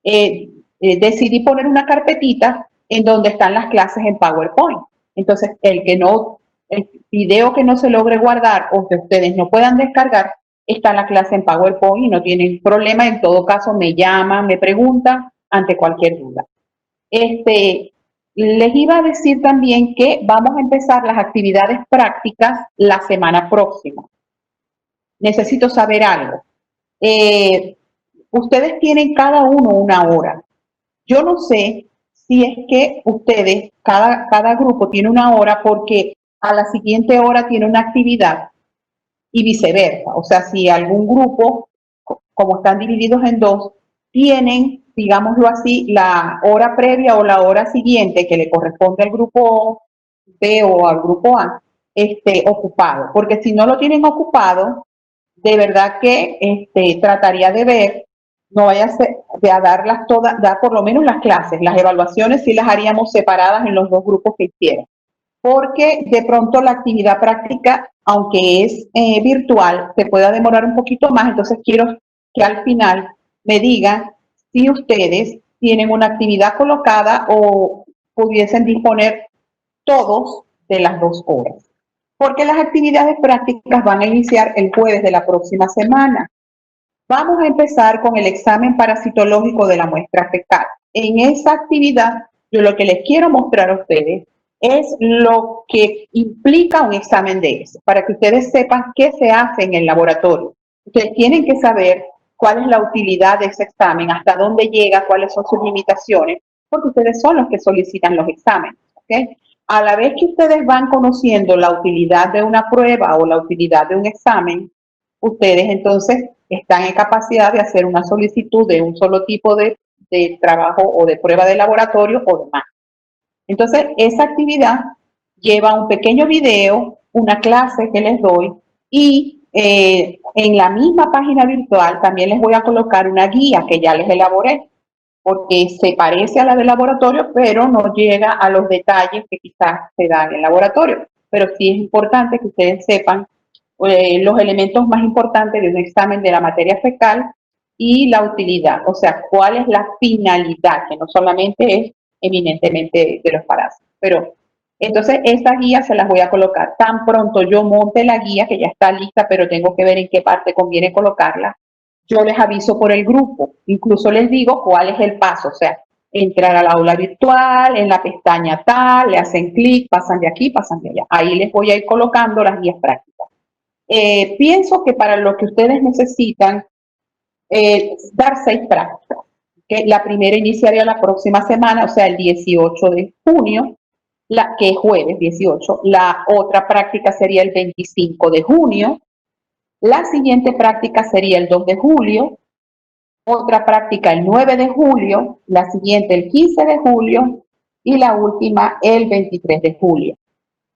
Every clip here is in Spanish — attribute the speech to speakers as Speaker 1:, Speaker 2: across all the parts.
Speaker 1: decidí poner una carpetita en donde están las clases en PowerPoint. Entonces, el video que no se logre guardar o que ustedes no puedan descargar, está la clase en PowerPoint y no tienen problema. En todo caso, me llaman, me preguntan ante cualquier duda. Les iba a decir también que vamos a empezar las actividades prácticas la semana próxima. Necesito saber algo. Ustedes tienen cada uno una hora. Yo no sé si es que ustedes, cada grupo tiene una hora porque a la siguiente hora tiene una actividad y viceversa. O sea, si algún grupo, como están divididos en dos, tienen, digámoslo así, la hora previa o la hora siguiente que le corresponde al grupo B o al grupo A, ocupado. Porque si no lo tienen ocupado, de verdad que trataría de ver, no vaya a ser, de a darlas todas, dar por lo menos las clases, las evaluaciones sí las haríamos separadas en los dos grupos que hicieron. Porque de pronto la actividad práctica, aunque es virtual, se pueda demorar un poquito más, entonces quiero que al final me digan si ustedes tienen una actividad colocada o pudiesen disponer todos de las 2 horas. Porque las actividades prácticas van a iniciar el jueves de la próxima semana. Vamos a empezar con el examen parasitológico de la muestra fecal. En esa actividad, yo lo que les quiero mostrar a ustedes es lo que implica un examen de ese, para que ustedes sepan qué se hace en el laboratorio. Ustedes tienen que saber cuál es la utilidad de ese examen, hasta dónde llega, cuáles son sus limitaciones, porque ustedes son los que solicitan los exámenes. ¿Okay? A la vez que ustedes van conociendo la utilidad de una prueba o la utilidad de un examen, ustedes entonces están en capacidad de hacer una solicitud de un solo tipo de trabajo o de prueba de laboratorio o demás. Entonces, esa actividad lleva un pequeño video, una clase que les doy y en la misma página virtual también les voy a colocar una guía que ya les elaboré, porque se parece a la del laboratorio, pero no llega a los detalles que quizás se dan en el laboratorio. Pero sí es importante que ustedes sepan los elementos más importantes de un examen de la materia fecal y la utilidad, o sea, cuál es la finalidad, que no solamente es eminentemente de los parásitos. Pero entonces esta guía se las voy a colocar. Tan pronto yo monte la guía, que ya está lista, pero tengo que ver en qué parte conviene colocarla, yo les aviso por el grupo. Incluso les digo cuál es el paso, o sea, entrar al aula virtual, en la pestaña tal, le hacen clic, pasan de aquí, pasan de allá. Ahí les voy a ir colocando las guías prácticas. Pienso que para lo que ustedes necesitan, dar 6 prácticas. ¿Okay? La primera iniciaría la próxima semana, o sea, el 18 de junio, que es jueves 18. La otra práctica sería el 25 de junio. La siguiente práctica sería el 2 de julio. Otra práctica el 9 de julio. La siguiente el 15 de julio. Y la última el 23 de julio.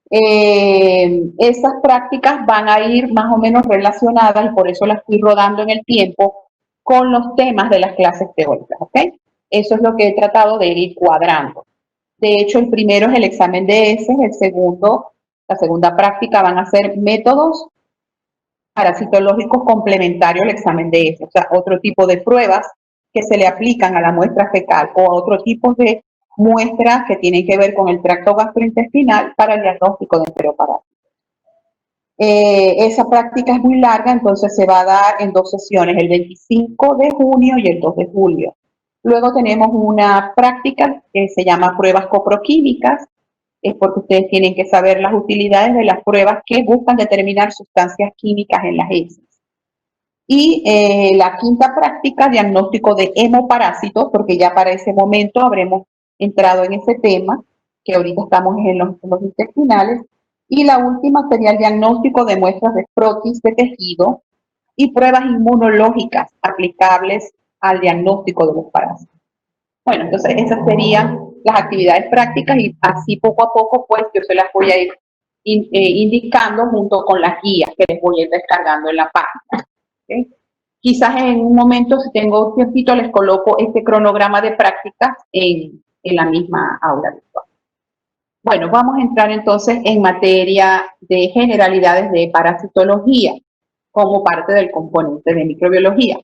Speaker 1: Esas prácticas van a ir más o menos relacionadas y por eso las estoy rodando en el tiempo con los temas de las clases teóricas, ¿ok? Eso es lo que he tratado de ir cuadrando. De hecho, el primero es el examen de heces, el segundo, la segunda práctica van a ser métodos parasitológicos complementarios al examen de heces, o sea, otro tipo de pruebas que se le aplican a la muestra fecal o a otro tipo de muestras que tienen que ver con el tracto gastrointestinal para el diagnóstico de enteroparásitos. Esa práctica es muy larga, entonces se va a dar en 2 sesiones, el 25 de junio y el 2 de julio. Luego tenemos una práctica que se llama pruebas coproquímicas, es porque ustedes tienen que saber las utilidades de las pruebas que buscan determinar sustancias químicas en las heces. Y la quinta práctica, diagnóstico de hemoparásitos, porque ya para ese momento habremos entrado en ese tema, que ahorita estamos en los intestinales. Y la última sería el diagnóstico de muestras de frotis de tejido y pruebas inmunológicas aplicables al diagnóstico de los parásitos. Bueno, entonces esas serían las actividades prácticas y así poco a poco pues yo se las voy a ir indicando junto con las guías que les voy a ir descargando en la página. ¿Okay? Quizás en un momento, si tengo un tiempito, les coloco este cronograma de prácticas en la misma aula virtual. Bueno, vamos a entrar entonces en materia de generalidades de parasitología como parte del componente de microbiología.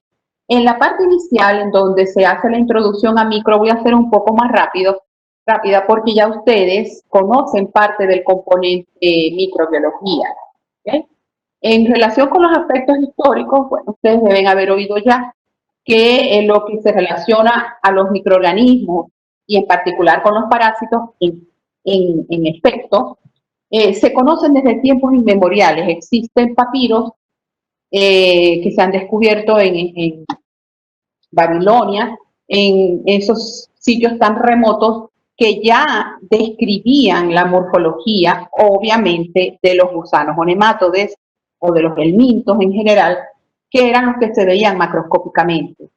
Speaker 1: En la parte inicial, en donde se hace la introducción a micro, voy a hacer un poco más rápida, porque ya ustedes conocen parte del componente microbiología. ¿Okay? En relación con los aspectos históricos, bueno, ustedes deben haber oído ya que en lo que se relaciona a los microorganismos y en particular con los parásitos, en efecto, se conocen desde tiempos inmemoriales. Existen papiros que se han descubierto en Babilonia, en esos sitios tan remotos que ya describían la morfología, obviamente, de los gusanos o nemátodes o de los helmintos en general, que eran los que se veían macroscópicamente.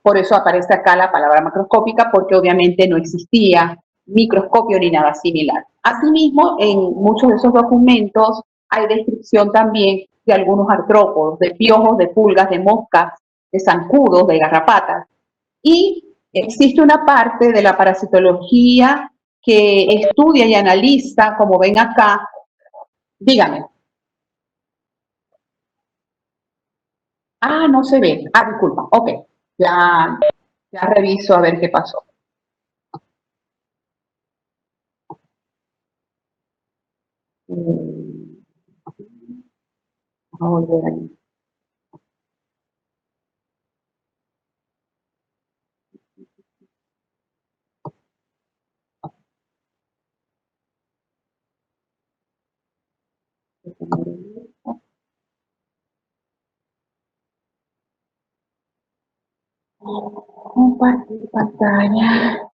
Speaker 1: Por eso aparece acá la palabra macroscópica, porque obviamente no existía microscopio ni nada similar. Asimismo, en muchos de esos documentos hay descripción también de algunos artrópodos, de piojos, de pulgas, de moscas, de zancudos, de garrapatas. Y existe una parte de la parasitología que estudia y analiza, como ven acá. Dígame. Ah, no se ve. Ah, disculpa. Ok. Ya reviso a ver qué pasó. Vamos a volver ahí. Compartir pantalla.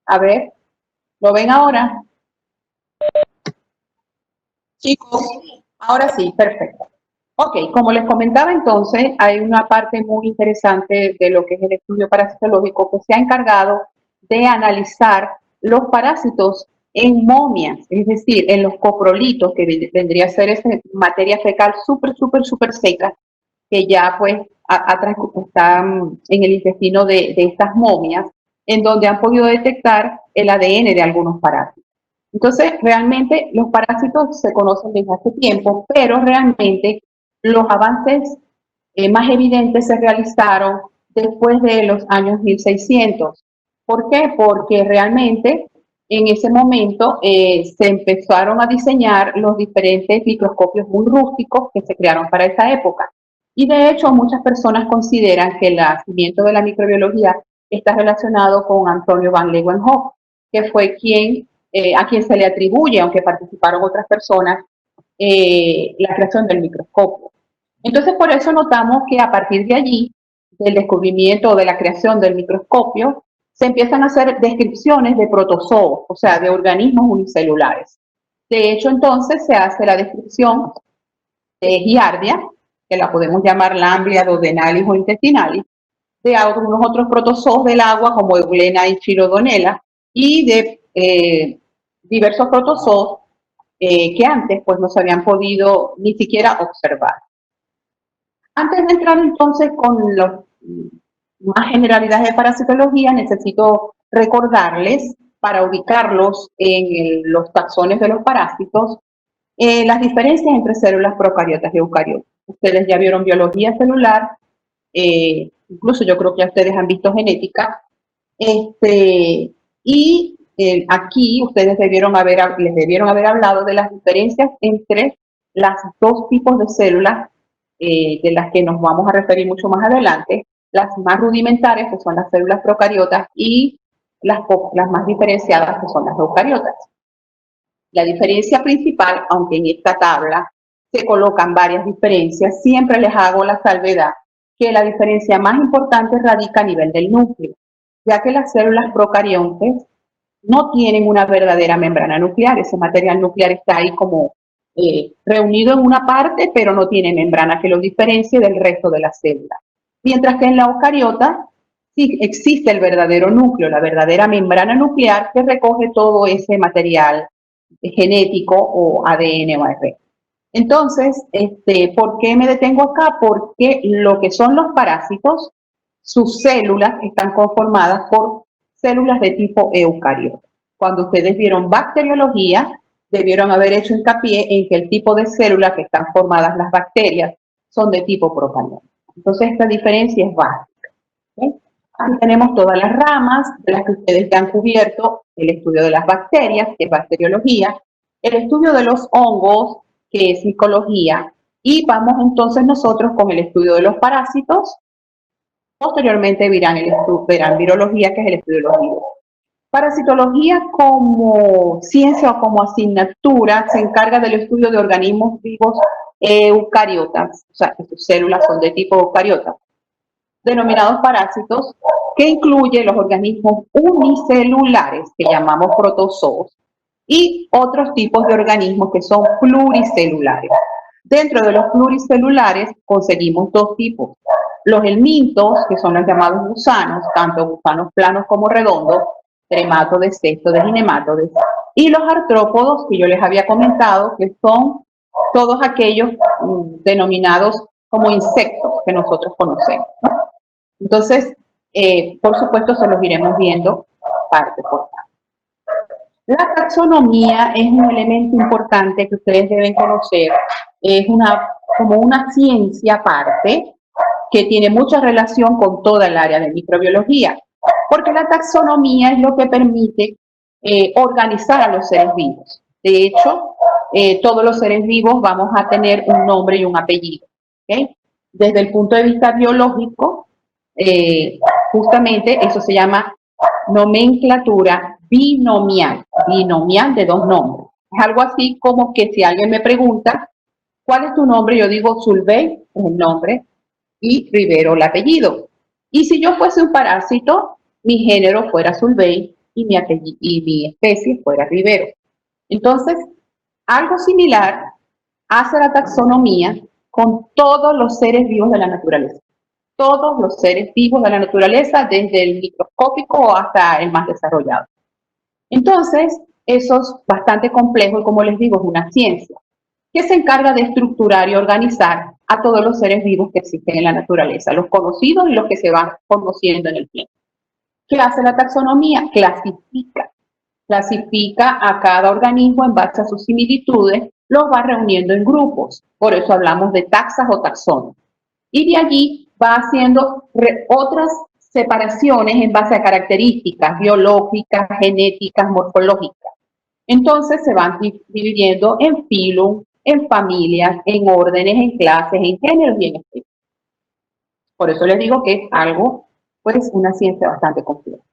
Speaker 1: A ver, ¿lo ven ahora? Chicos, ahora sí, perfecto. Ok, como les comentaba entonces, hay una parte muy interesante de lo que es el estudio parasitológico que se ha encargado de analizar los parásitos en momias, es decir, en los coprolitos, que vendría a ser esa materia fecal súper seca, que ya pues está en el intestino de estas momias, en donde han podido detectar el ADN de algunos parásitos. Entonces, realmente los parásitos se conocen desde hace tiempo, pero realmente los avances más evidentes se realizaron después de los años 1600. ¿Por qué? Porque realmente en ese momento se empezaron a diseñar los diferentes microscopios muy rústicos que se crearon para esa época. Y de hecho, muchas personas consideran que el nacimiento de la microbiología está relacionado con Antonio van Leeuwenhoek, que fue a quien se le atribuye, aunque participaron otras personas, la creación del microscopio. Entonces, por eso notamos que a partir de allí, del descubrimiento o de la creación del microscopio, se empiezan a hacer descripciones de protozoos, o sea, de organismos unicelulares. De hecho, entonces se hace la descripción de Giardia, que la podemos llamar Lamblia duodenalis o intestinalis, de algunos otros protozoos del agua como Eugleena y Chirodonella, y de diversos protozoos que antes pues no se habían podido ni siquiera observar. Antes de entrar entonces con las más generalidades de parasitología, necesito recordarles, para ubicarlos en los taxones de los parásitos, las diferencias entre células procariotas y eucariotas. Ustedes ya vieron biología celular, incluso yo creo que ustedes han visto genética, y aquí ustedes les debieron haber hablado de las diferencias entre las dos tipos de células de las que nos vamos a referir mucho más adelante, las más rudimentarias, que son las células procariotas, y las más diferenciadas, que son las eucariotas. La diferencia principal, aunque en esta tabla se colocan varias diferencias, siempre les hago la salvedad que la diferencia más importante radica a nivel del núcleo, ya que las células procariontes no tienen una verdadera membrana nuclear. Ese material nuclear está ahí como reunido en una parte, pero no tiene membrana que lo diferencie del resto de las células. Mientras que en la eucariota sí existe el verdadero núcleo, la verdadera membrana nuclear que recoge todo ese material genético o ADN o ARN. Entonces, ¿por qué me detengo acá? Porque lo que son los parásitos, sus células están conformadas por células de tipo eucariota. Cuando ustedes vieron bacteriología, debieron haber hecho hincapié en que el tipo de células que están formadas las bacterias son de tipo procariota. Entonces, esta diferencia es básica. ¿Okay? Aquí tenemos todas las ramas de las que ustedes ya han cubierto: el estudio de las bacterias, que es bacteriología, el estudio de los hongos, que es micología, y vamos entonces nosotros con el estudio de los parásitos. Posteriormente verán virología, que es el estudio de los virus. Parasitología como ciencia o como asignatura se encarga del estudio de organismos vivos eucariotas, o sea, que sus células son de tipo eucariota, denominados parásitos, que incluye los organismos unicelulares, que llamamos protozoos, y otros tipos de organismos que son pluricelulares. Dentro de los pluricelulares conseguimos dos tipos: los helmintos, que son los llamados gusanos, tanto gusanos planos como redondos, trematodes, céstodes y nematodes, y los artrópodos, que yo les había comentado, que son todos aquellos denominados como insectos que nosotros conocemos, ¿no? Entonces, por supuesto, se los iremos viendo parte por parte. La taxonomía es un elemento importante que ustedes deben conocer. Es como una ciencia aparte que tiene mucha relación con toda el área de microbiología, porque la taxonomía es lo que permite organizar a los seres vivos. De hecho, todos los seres vivos vamos a tener un nombre y un apellido, ¿okay? Desde el punto de vista biológico, justamente eso se llama nomenclatura binomial, binomial de dos nombres. Es algo así como que si alguien me pregunta, ¿cuál es tu nombre? Yo digo Zulbey, es el nombre, y Rivero, el apellido. Y si yo fuese un parásito, mi género fuera Zulbey y mi especie fuera Rivero. Entonces, algo similar hace la taxonomía con todos los seres vivos de la naturaleza. Todos los seres vivos de la naturaleza, desde el microscópico hasta el más desarrollado. Entonces, eso es bastante complejo y, como les digo, es una ciencia que se encarga de estructurar y organizar a todos los seres vivos que existen en la naturaleza, los conocidos y los que se van conociendo en el tiempo. ¿Qué hace la taxonomía? Clasifica a cada organismo en base a sus similitudes, los va reuniendo en grupos, por eso hablamos de taxas o taxones. Y de allí va haciendo otras separaciones en base a características biológicas, genéticas, morfológicas. Entonces se van dividiendo en filum, en familias, en órdenes, en clases, en géneros y en especies. Por eso les digo que es algo, pues, una ciencia bastante compleja.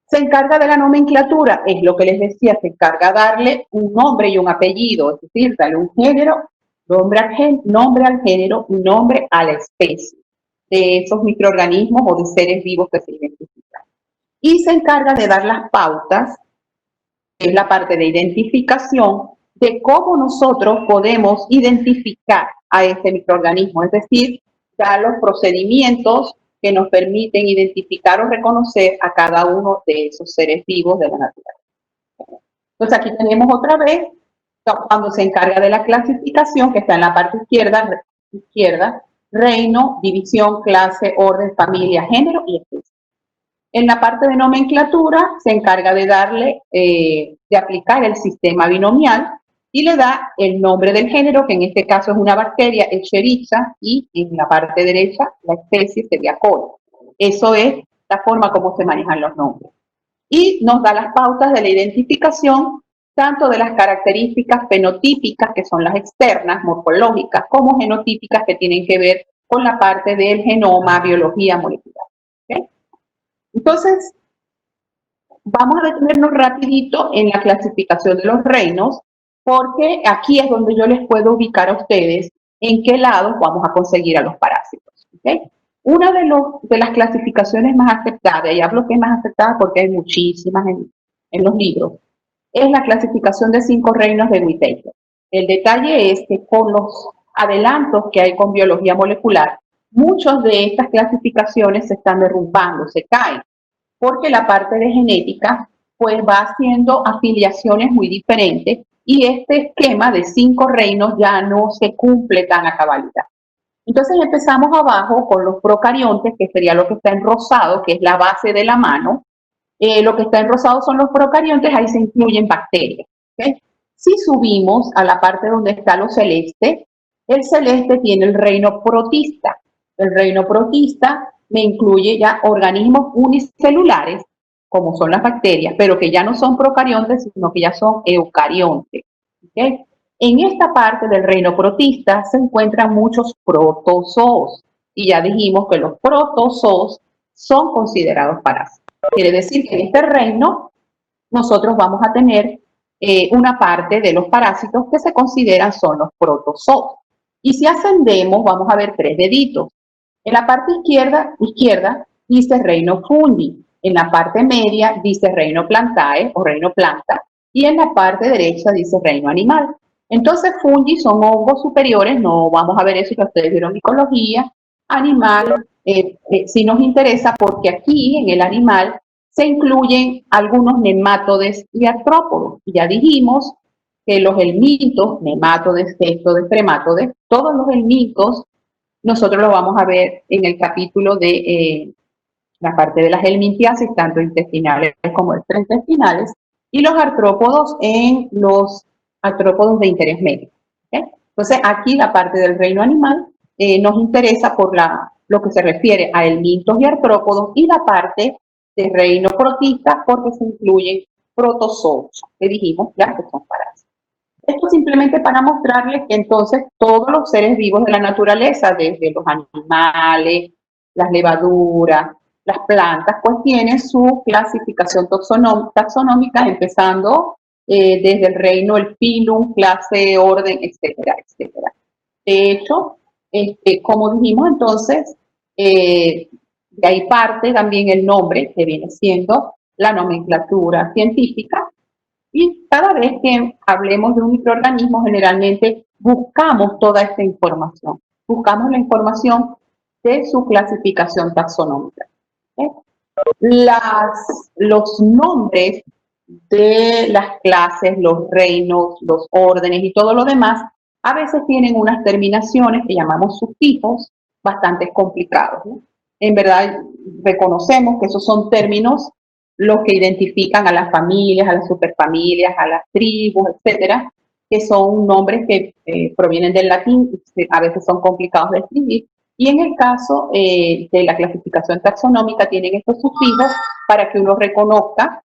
Speaker 1: Se encarga de la nomenclatura, es lo que les decía, se encarga de darle un nombre y un apellido, es decir, darle un género, nombre al género y nombre a la especie de esos microorganismos o de seres vivos que se identifican. Y se encarga de dar las pautas, que es la parte de identificación, de cómo nosotros podemos identificar a este microorganismo, es decir, dar los procedimientos que nos permiten identificar o reconocer a cada uno de esos seres vivos de la naturaleza. Entonces aquí tenemos otra vez cuando se encarga de la clasificación, que está en la parte izquierda, reino, división, clase, orden, familia, género y especie. En la parte de nomenclatura se encarga de darle, de aplicar el sistema binomial y le da el nombre del género, que en este caso es una bacteria, Escherichia, y en la parte derecha la especie sería Coli. Eso es la forma como se manejan los nombres. Y nos da las pautas de la identificación, tanto de las características fenotípicas, que son las externas, morfológicas, como genotípicas, que tienen que ver con la parte del genoma, biología molecular. ¿Okay? Entonces, vamos a detenernos rapidito en la clasificación de los reinos, porque aquí es donde yo les puedo ubicar a ustedes en qué lado vamos a conseguir a los parásitos. ¿Okay? Una de las clasificaciones más aceptadas, y hablo que es más aceptada porque hay muchísimas en los libros, es la clasificación de 5 reinos de Whittaker. El detalle es que con los adelantos que hay con biología molecular, muchas de estas clasificaciones se están derrumbando, se caen, porque la parte de genética pues va haciendo afiliaciones muy diferentes y este esquema de 5 reinos ya no se cumple tan a cabalidad. Entonces empezamos abajo con los procariontes, que sería lo que está en rosado, que es la base de la mano, Lo que está en rosado son los procariontes, ahí se incluyen bacterias. ¿Okay? Si subimos a la parte donde está lo celeste, el celeste tiene el reino protista. El reino protista me incluye ya organismos unicelulares, como son las bacterias, pero que ya no son procariontes, sino que ya son eucariontes. ¿Okay? En esta parte del reino protista se encuentran muchos protozoos, y ya dijimos que los protozoos son considerados parásitos. Quiere decir que en este reino nosotros vamos a tener una parte de los parásitos que se consideran son los protozoos. Y si ascendemos, vamos a ver 3 deditos. En la parte izquierda dice reino fungi, en la parte media dice reino plantae o reino planta, y en la parte derecha dice reino animal. Entonces, fungi son hongos superiores, no vamos a ver eso que ustedes vieron en micología. Animal, sí nos interesa porque aquí en el animal se incluyen algunos nemátodes y artrópodos. Ya dijimos que los helmintos, nemátodes, cestodes, tremátodes, todos los helmintos, nosotros lo vamos a ver en el capítulo de la parte de las helmintiasis, tanto intestinales como extraintestinales, y los artrópodos en los artrópodos de interés médico. ¿Okay? Entonces, aquí la parte del reino animal nos interesa por lo que se refiere a helmintos y artrópodos, y la parte del reino protista porque se incluyen protozoos, que dijimos ya que son parásitos. Esto simplemente para mostrarles que entonces todos los seres vivos de la naturaleza, desde los animales, las levaduras, las plantas, pues tienen su clasificación taxonómica, empezando desde el reino, el filum, clase, orden, etcétera, etcétera. De hecho, como dijimos entonces, de ahí parte también el nombre que viene siendo la nomenclatura científica, y cada vez que hablemos de un microorganismo, generalmente buscamos toda esta información. Buscamos la información de su clasificación taxonómica. ¿Okay? Los nombres de las clases, los reinos, los órdenes y todo lo demás, a veces tienen unas terminaciones que llamamos sufijos bastante complicados, ¿no? En verdad, reconocemos que esos son términos los que identifican a las familias, a las superfamilias, a las tribus, etcétera, que son nombres que provienen del latín, a veces son complicados de escribir, y en el caso de la clasificación taxonómica tienen estos sufijos para que uno reconozca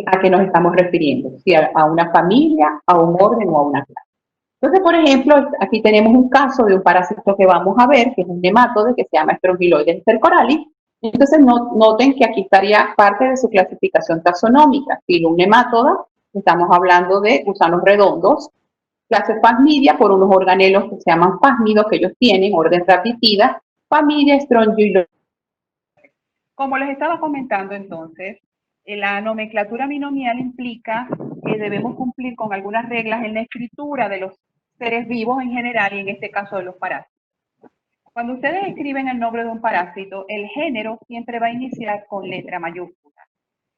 Speaker 1: a qué nos estamos refiriendo, si a una familia, a un orden o a una clase. Entonces, por ejemplo, aquí tenemos un caso de un parásito que vamos a ver, que es un nematode que se llama Strongyloides cercoralis. Entonces, noten que aquí estaría parte de su clasificación taxonómica. Filum nemátoda, estamos hablando de gusanos redondos. Clase Phasmidia, por unos organelos que se llaman phasmidos que ellos tienen, orden Rapitida. Familia Strongyloides. Como les estaba comentando entonces, la nomenclatura binomial implica que debemos cumplir con algunas reglas en la escritura de los seres vivos en general y en este caso de los parásitos. Cuando ustedes escriben el nombre de un parásito, el género siempre va a iniciar con letra mayúscula.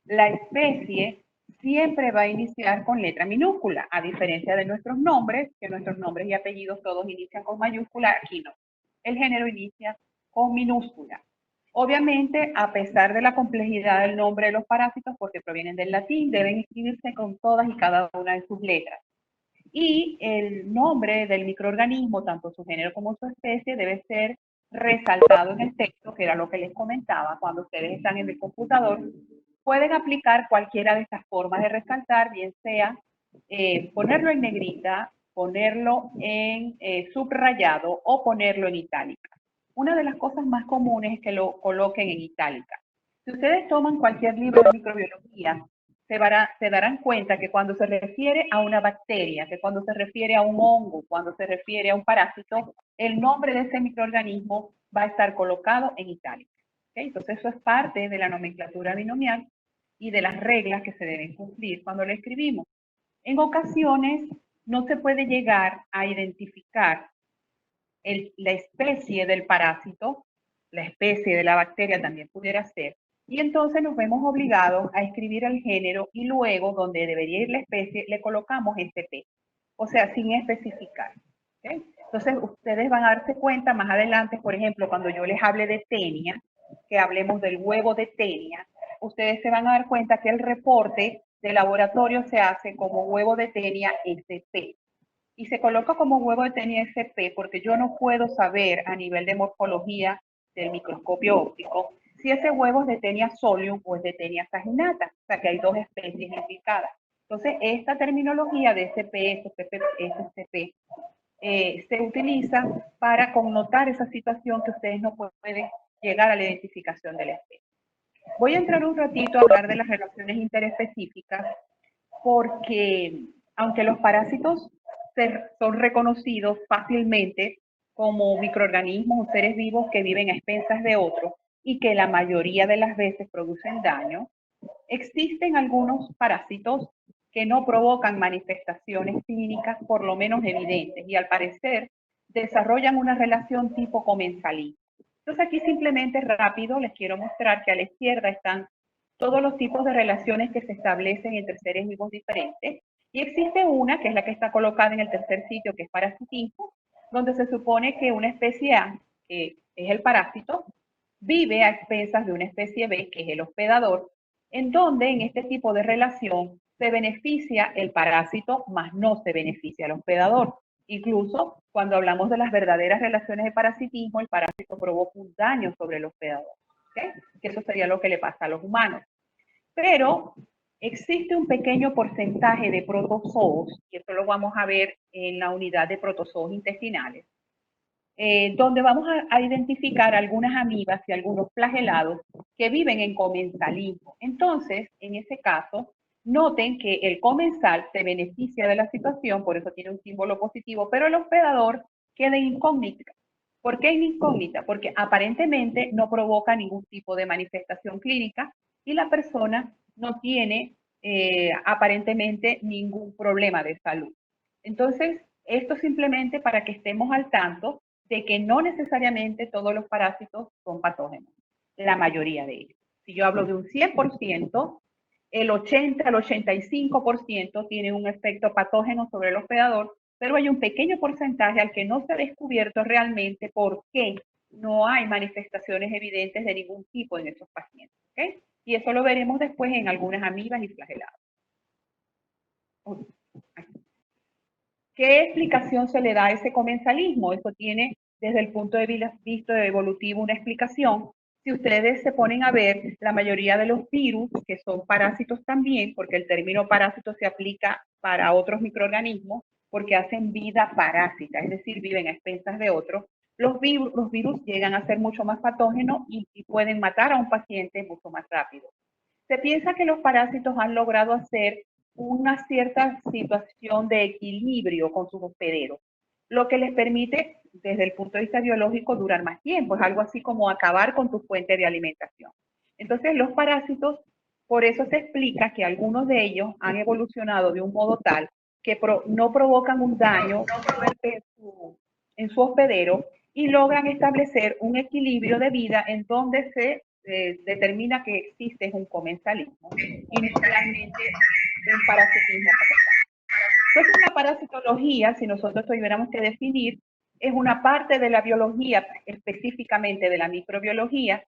Speaker 1: La especie siempre va a iniciar con letra minúscula, a diferencia de nuestros nombres, que nuestros nombres y apellidos todos inician con mayúscula, aquí no. El género inicia con minúscula. Obviamente, a pesar de la complejidad del nombre de los parásitos, porque provienen del latín, deben escribirse con todas y cada una de sus letras. Y el nombre del microorganismo, tanto su género como su especie, debe ser resaltado en el texto, que era lo que les comentaba. Cuando ustedes están en el computador, pueden aplicar cualquiera de estas formas de resaltar, bien sea ponerlo en negrita, ponerlo en subrayado o ponerlo en itálica. Una de las cosas más comunes es que lo coloquen en itálica. Si ustedes toman cualquier libro de microbiología, se darán cuenta que cuando se refiere a una bacteria, que cuando se refiere a un hongo, cuando se refiere a un parásito, el nombre de ese microorganismo va a estar colocado en itálica. ¿Okay? Entonces eso es parte de la nomenclatura binomial y de las reglas que se deben cumplir cuando lo escribimos. En ocasiones no se puede llegar a identificar la especie del parásito, la especie de la bacteria también pudiera ser, y entonces nos vemos obligados a escribir el género y luego, donde debería ir la especie, le colocamos SP, o sea, sin especificar. ¿Okay? Entonces, ustedes van a darse cuenta más adelante, por ejemplo, cuando yo les hable de tenia, que hablemos del huevo de tenia, ustedes se van a dar cuenta que el reporte de laboratorio se hace como huevo de tenia SP. Y se coloca como huevo de tenia SP porque yo no puedo saber a nivel de morfología del microscopio óptico si ese huevo es de tenia solium o es de tenia saginata, o sea que hay dos especies implicadas. Entonces, esta terminología de SP, SCP, SCP se utiliza para connotar esa situación que ustedes no pueden llegar a la identificación de la especie. Voy a entrar un ratito a hablar de las relaciones interespecíficas porque aunque los parásitos son reconocidos fácilmente como microorganismos o seres vivos que viven a expensas de otros y que la mayoría de las veces producen daño, existen algunos parásitos que no provocan manifestaciones clínicas por lo menos evidentes y al parecer desarrollan una relación tipo comensalí. Entonces aquí simplemente rápido les quiero mostrar que a la izquierda están todos los tipos de relaciones que se establecen entre seres vivos diferentes y existe una que es la que está colocada en el tercer sitio, que es parasitismo, donde se supone que una especie A, que es el parásito, vive a expensas de una especie B, que es el hospedador, en donde en este tipo de relación se beneficia el parásito, más no se beneficia el hospedador. Incluso cuando hablamos de las verdaderas relaciones de parasitismo, el parásito provoca un daño sobre el hospedador. ¿Okay? Que eso sería lo que le pasa a los humanos. Pero existe un pequeño porcentaje de protozoos, y esto lo vamos a ver en la unidad de protozoos intestinales, donde vamos a identificar algunas amibas y algunos flagelados que viven en comensalismo. Entonces, en ese caso, noten que el comensal se beneficia de la situación, por eso tiene un símbolo positivo, pero el hospedador queda incógnita. ¿Por qué incógnita? Porque aparentemente no provoca ningún tipo de manifestación clínica y la persona no tiene aparentemente ningún problema de salud. Entonces, esto simplemente para que estemos al tanto de que no necesariamente todos los parásitos son patógenos, la mayoría de ellos. Si yo hablo de un 100%, el 80 al 85% tienen un efecto patógeno sobre el hospedador, pero hay un pequeño porcentaje al que no se ha descubierto realmente por qué no hay manifestaciones evidentes de ningún tipo en estos pacientes. ¿Okay? Y eso lo veremos después en algunas amibas y flagelados. ¿Qué explicación se le da a ese comensalismo? Eso tiene desde el punto de vista evolutivo una explicación. Si ustedes se ponen a ver, la mayoría de los virus, que son parásitos también, porque el término parásito se aplica para otros microorganismos, porque hacen vida parásita, es decir, viven a expensas de otros, los virus llegan a ser mucho más patógenos y pueden matar a un paciente mucho más rápido. Se piensa que los parásitos han logrado hacer una cierta situación de equilibrio con sus hospederos, lo que les permite, desde el punto de vista biológico, durar más tiempo. Es algo así como acabar con tu fuente de alimentación. Entonces, los parásitos, por eso se explica que algunos de ellos han evolucionado de un modo tal que no provocan un daño en su hospedero y logran establecer un equilibrio de vida en donde se determina que existe un comensalismo y no realmente un parasitismo. Entonces, la parasitología, si nosotros tuviéramos que definir, es una parte de la biología, específicamente de la microbiología,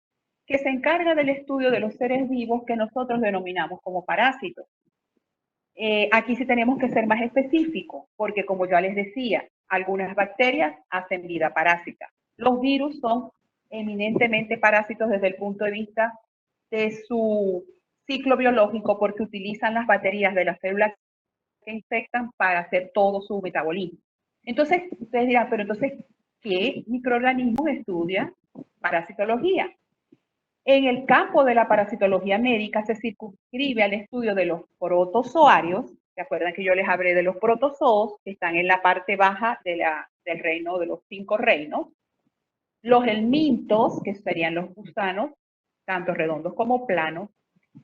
Speaker 1: que se encarga del estudio de los seres vivos que nosotros denominamos como parásitos. Aquí sí tenemos que ser más específicos, porque como ya les decía, algunas bacterias hacen vida parásita. Los virus son eminentemente parásitos desde el punto de vista de su ciclo biológico, porque utilizan las baterías de las células que infectan para hacer todo su metabolismo. Entonces, ustedes dirán, pero entonces, ¿qué microorganismos estudia parasitología? En el campo de la parasitología médica se circunscribe al estudio de los protozoarios. ¿Se acuerdan que yo les hablé de los protozoos que están en la parte baja del reino de los 5 reinos? Los helmintos, que serían los gusanos, tanto redondos como planos,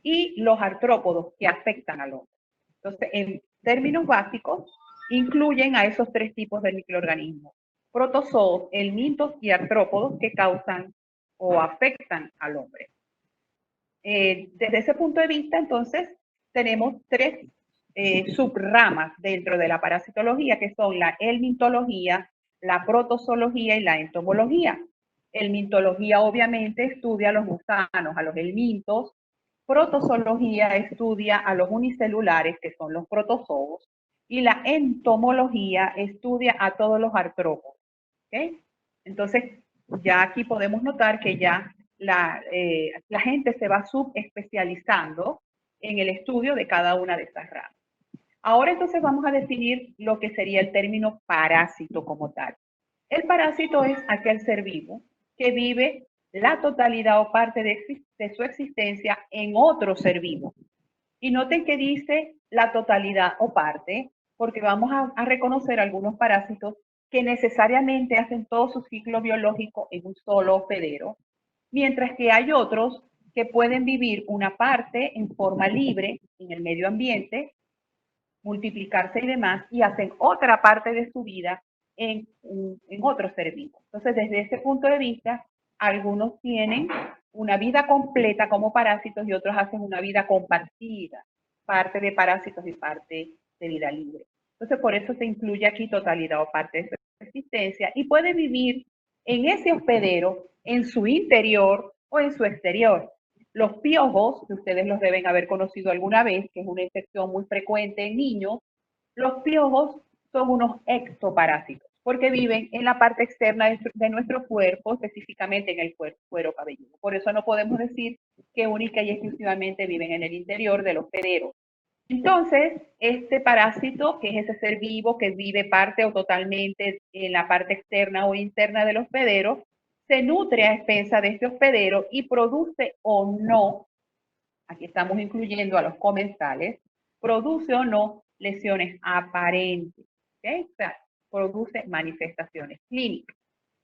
Speaker 1: y los artrópodos que afectan al hombre. Entonces, en términos básicos, incluyen a esos 3 tipos de microorganismos: protozoos, helmintos y artrópodos que causan o afectan al hombre. Desde ese punto de vista, entonces, tenemos 3 subramas dentro de la parasitología, que son la helmintología, la protozoología y la entomología. Helmintología obviamente estudia a los gusanos, a los helmintos, protozoología estudia a los unicelulares, que son los protozoos, y la entomología estudia a todos los artrópodos. ¿Okay? Entonces, ya aquí podemos notar que ya la gente se va subespecializando en el estudio de cada una de estas ramas. Ahora entonces vamos a definir lo que sería el término parásito como tal. El parásito es aquel ser vivo que vive la totalidad o parte de su existencia en otro ser vivo. Y noten que dice la totalidad o parte, porque vamos a reconocer algunos parásitos que necesariamente hacen todo su ciclo biológico en un solo hospedero, mientras que hay otros que pueden vivir una parte en forma libre en el medio ambiente, multiplicarse y demás, y hacen otra parte de su vida en otro ser vivo. Entonces, desde ese punto de vista, algunos tienen una vida completa como parásitos y otros hacen una vida compartida, parte de parásitos y parte de vida libre. Entonces, por eso se incluye aquí totalidad o parte de su existencia y puede vivir en ese hospedero, en su interior o en su exterior. Los piojos, que ustedes los deben haber conocido alguna vez, que es una infección muy frecuente en niños, los piojos son unos exoparásitos, porque viven en la parte externa de nuestro cuerpo, específicamente en el cuero cabelludo. Por eso no podemos decir que única y exclusivamente viven en el interior del hospedero. Entonces, este parásito, que es ese ser vivo que vive parte o totalmente en la parte externa o interna del hospedero, se nutre a expensa de este hospedero y produce o no, aquí estamos incluyendo a los comensales, produce o no lesiones aparentes, ¿okay? O sea, produce manifestaciones clínicas.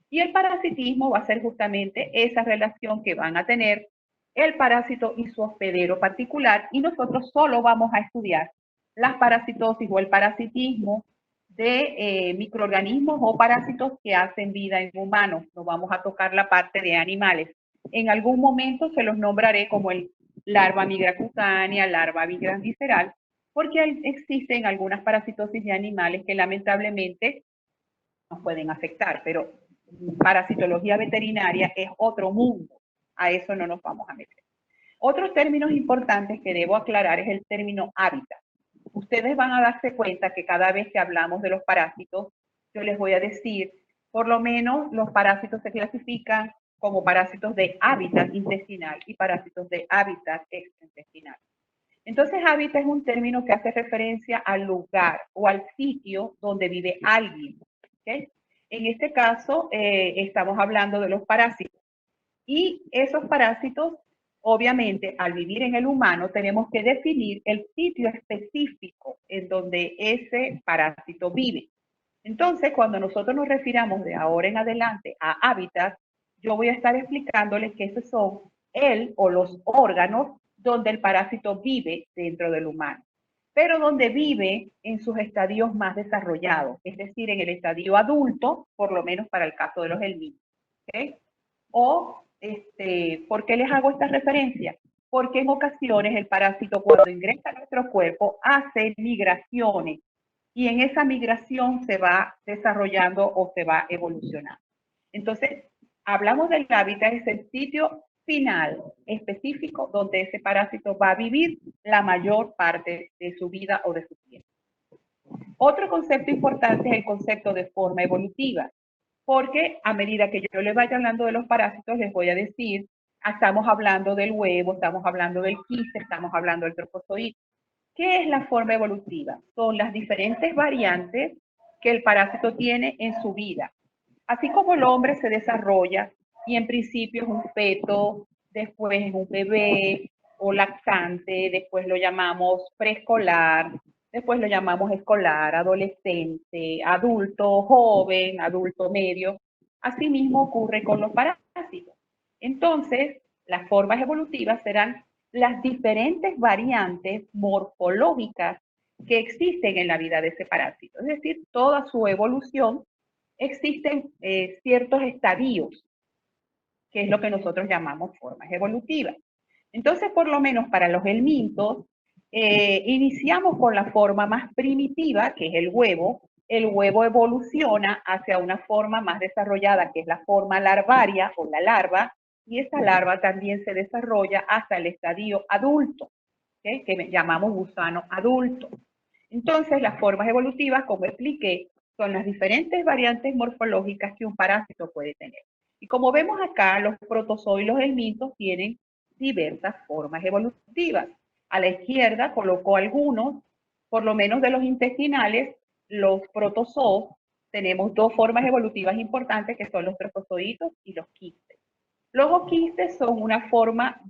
Speaker 1: Y el parasitismo va a ser justamente esa relación que van a tener el parásito y su hospedero particular, y nosotros solo vamos a estudiar las parasitosis o el parasitismo de microorganismos o parásitos que hacen vida en humanos. No vamos a tocar la parte de animales. En algún momento se los nombraré como el larva migracutánea, larva migranvisceral, porque existen algunas parasitosis de animales que lamentablemente nos pueden afectar, pero parasitología veterinaria es otro mundo. A eso no nos vamos a meter. Otros términos importantes que debo aclarar es el término hábitat. Ustedes van a darse cuenta que cada vez que hablamos de los parásitos, yo les voy a decir, por lo menos los parásitos se clasifican como parásitos de hábitat intestinal y parásitos de hábitat extraintestinal. Entonces, hábitat es un término que hace referencia al lugar o al sitio donde vive alguien. ¿Okay? En este caso, estamos hablando de los parásitos. Y esos parásitos, obviamente, al vivir en el humano, tenemos que definir el sitio específico en donde ese parásito vive. Entonces, cuando nosotros nos refiramos de ahora en adelante a hábitat, yo voy a estar explicándoles que esos son el o los órganos donde el parásito vive dentro del humano, pero donde vive en sus estadios más desarrollados, es decir, en el estadio adulto, por lo menos para el caso de los helmintos. ¿Okay? O, ¿por qué les hago esta referencia? Porque en ocasiones el parásito cuando ingresa a nuestro cuerpo hace migraciones y en esa migración se va desarrollando o se va evolucionando. Entonces, hablamos del hábitat, es el sitio final específico donde ese parásito va a vivir la mayor parte de su vida o de su tiempo. Otro concepto importante es el concepto de forma evolutiva, porque a medida que yo les vaya hablando de los parásitos, les voy a decir, estamos hablando del huevo, estamos hablando del quiste, estamos hablando del trofozoide. ¿Qué es la forma evolutiva? Son las diferentes variantes que el parásito tiene en su vida. Así como el hombre se desarrolla y en principio es un feto, después es un bebé o lactante, después lo llamamos preescolar, después lo llamamos escolar, adolescente, adulto joven, adulto medio. Asimismo ocurre con los parásitos. Entonces, las formas evolutivas serán las diferentes variantes morfológicas que existen en la vida de ese parásito, es decir, toda su evolución. Existen ciertos estadios, que es lo que nosotros llamamos formas evolutivas. Entonces, por lo menos para los helmintos, iniciamos con la forma más primitiva, que es el huevo. El huevo evoluciona hacia una forma más desarrollada, que es la forma larvaria o la larva, y esa larva también se desarrolla hasta el estadio adulto, ¿okay? Que llamamos gusano adulto. Entonces, las formas evolutivas, como expliqué, son las diferentes variantes morfológicas que un parásito puede tener. Y como vemos acá, los protozoos y los helmintos tienen diversas formas evolutivas. A la izquierda colocó algunos, por lo menos de los intestinales, los protozoos. Tenemos dos formas evolutivas importantes que son los trofozoitos y los quistes. Los oquistes son una forma,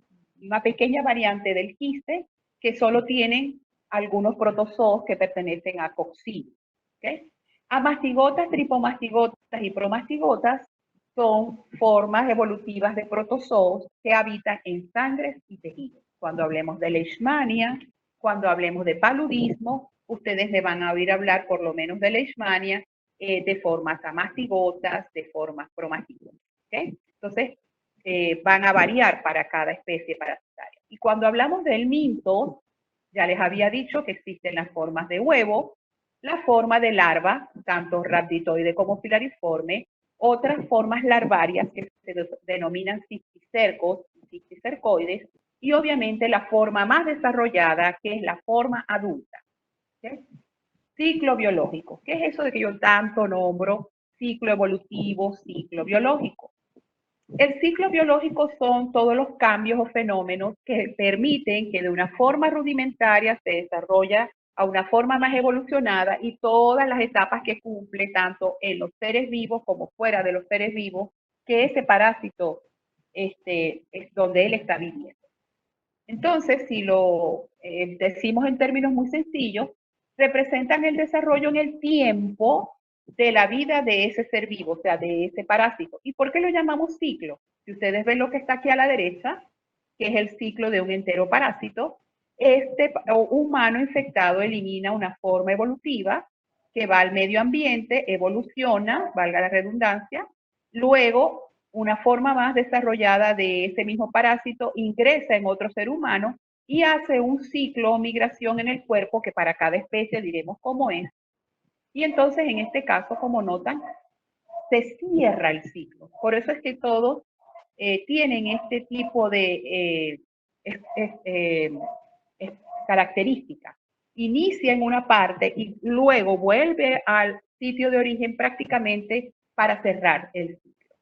Speaker 1: una pequeña variante del quiste que solo tienen algunos protozoos que pertenecen a Coccini. ¿Okay? Amastigotas, tripomastigotas y promastigotas son formas evolutivas de protozoos que habitan en sangres y tejidos. Cuando hablemos de leishmania, cuando hablemos de paludismo, ustedes me van a oír hablar por lo menos de leishmania, de formas amastigotas, de formas promastigotas. ¿Okay? Entonces, van a variar para cada especie parasitaria. Y cuando hablamos del minto, ya les había dicho que existen las formas de huevo, la forma de larva, tanto rhabditoide como filariforme, otras formas larvarias que se denominan cisticercos, cisticercoides, y obviamente la forma más desarrollada, que es la forma adulta. ¿Okay? Ciclo biológico. ¿Qué es eso de que yo tanto nombro? Ciclo evolutivo, ciclo biológico. El ciclo biológico son todos los cambios o fenómenos que permiten que de una forma rudimentaria se desarrolle a una forma más evolucionada y todas las etapas que cumple tanto en los seres vivos como fuera de los seres vivos que ese parásito es donde él está viviendo. Entonces, si lo decimos en términos muy sencillos, representan el desarrollo en el tiempo de la vida de ese ser vivo, o sea, de ese parásito. ¿Y por qué lo llamamos ciclo? Si ustedes ven lo que está aquí a la derecha, que es el ciclo de un enteroparásito, este humano infectado elimina una forma evolutiva que va al medio ambiente, evoluciona, valga la redundancia, luego una forma más desarrollada de ese mismo parásito ingresa en otro ser humano y hace un ciclo o migración en el cuerpo que para cada especie diremos cómo es. Y entonces en este caso, como notan, se cierra el ciclo. Por eso es que todos tienen este tipo de características. Inicia en una parte y luego vuelve al sitio de origen prácticamente para cerrar el ciclo.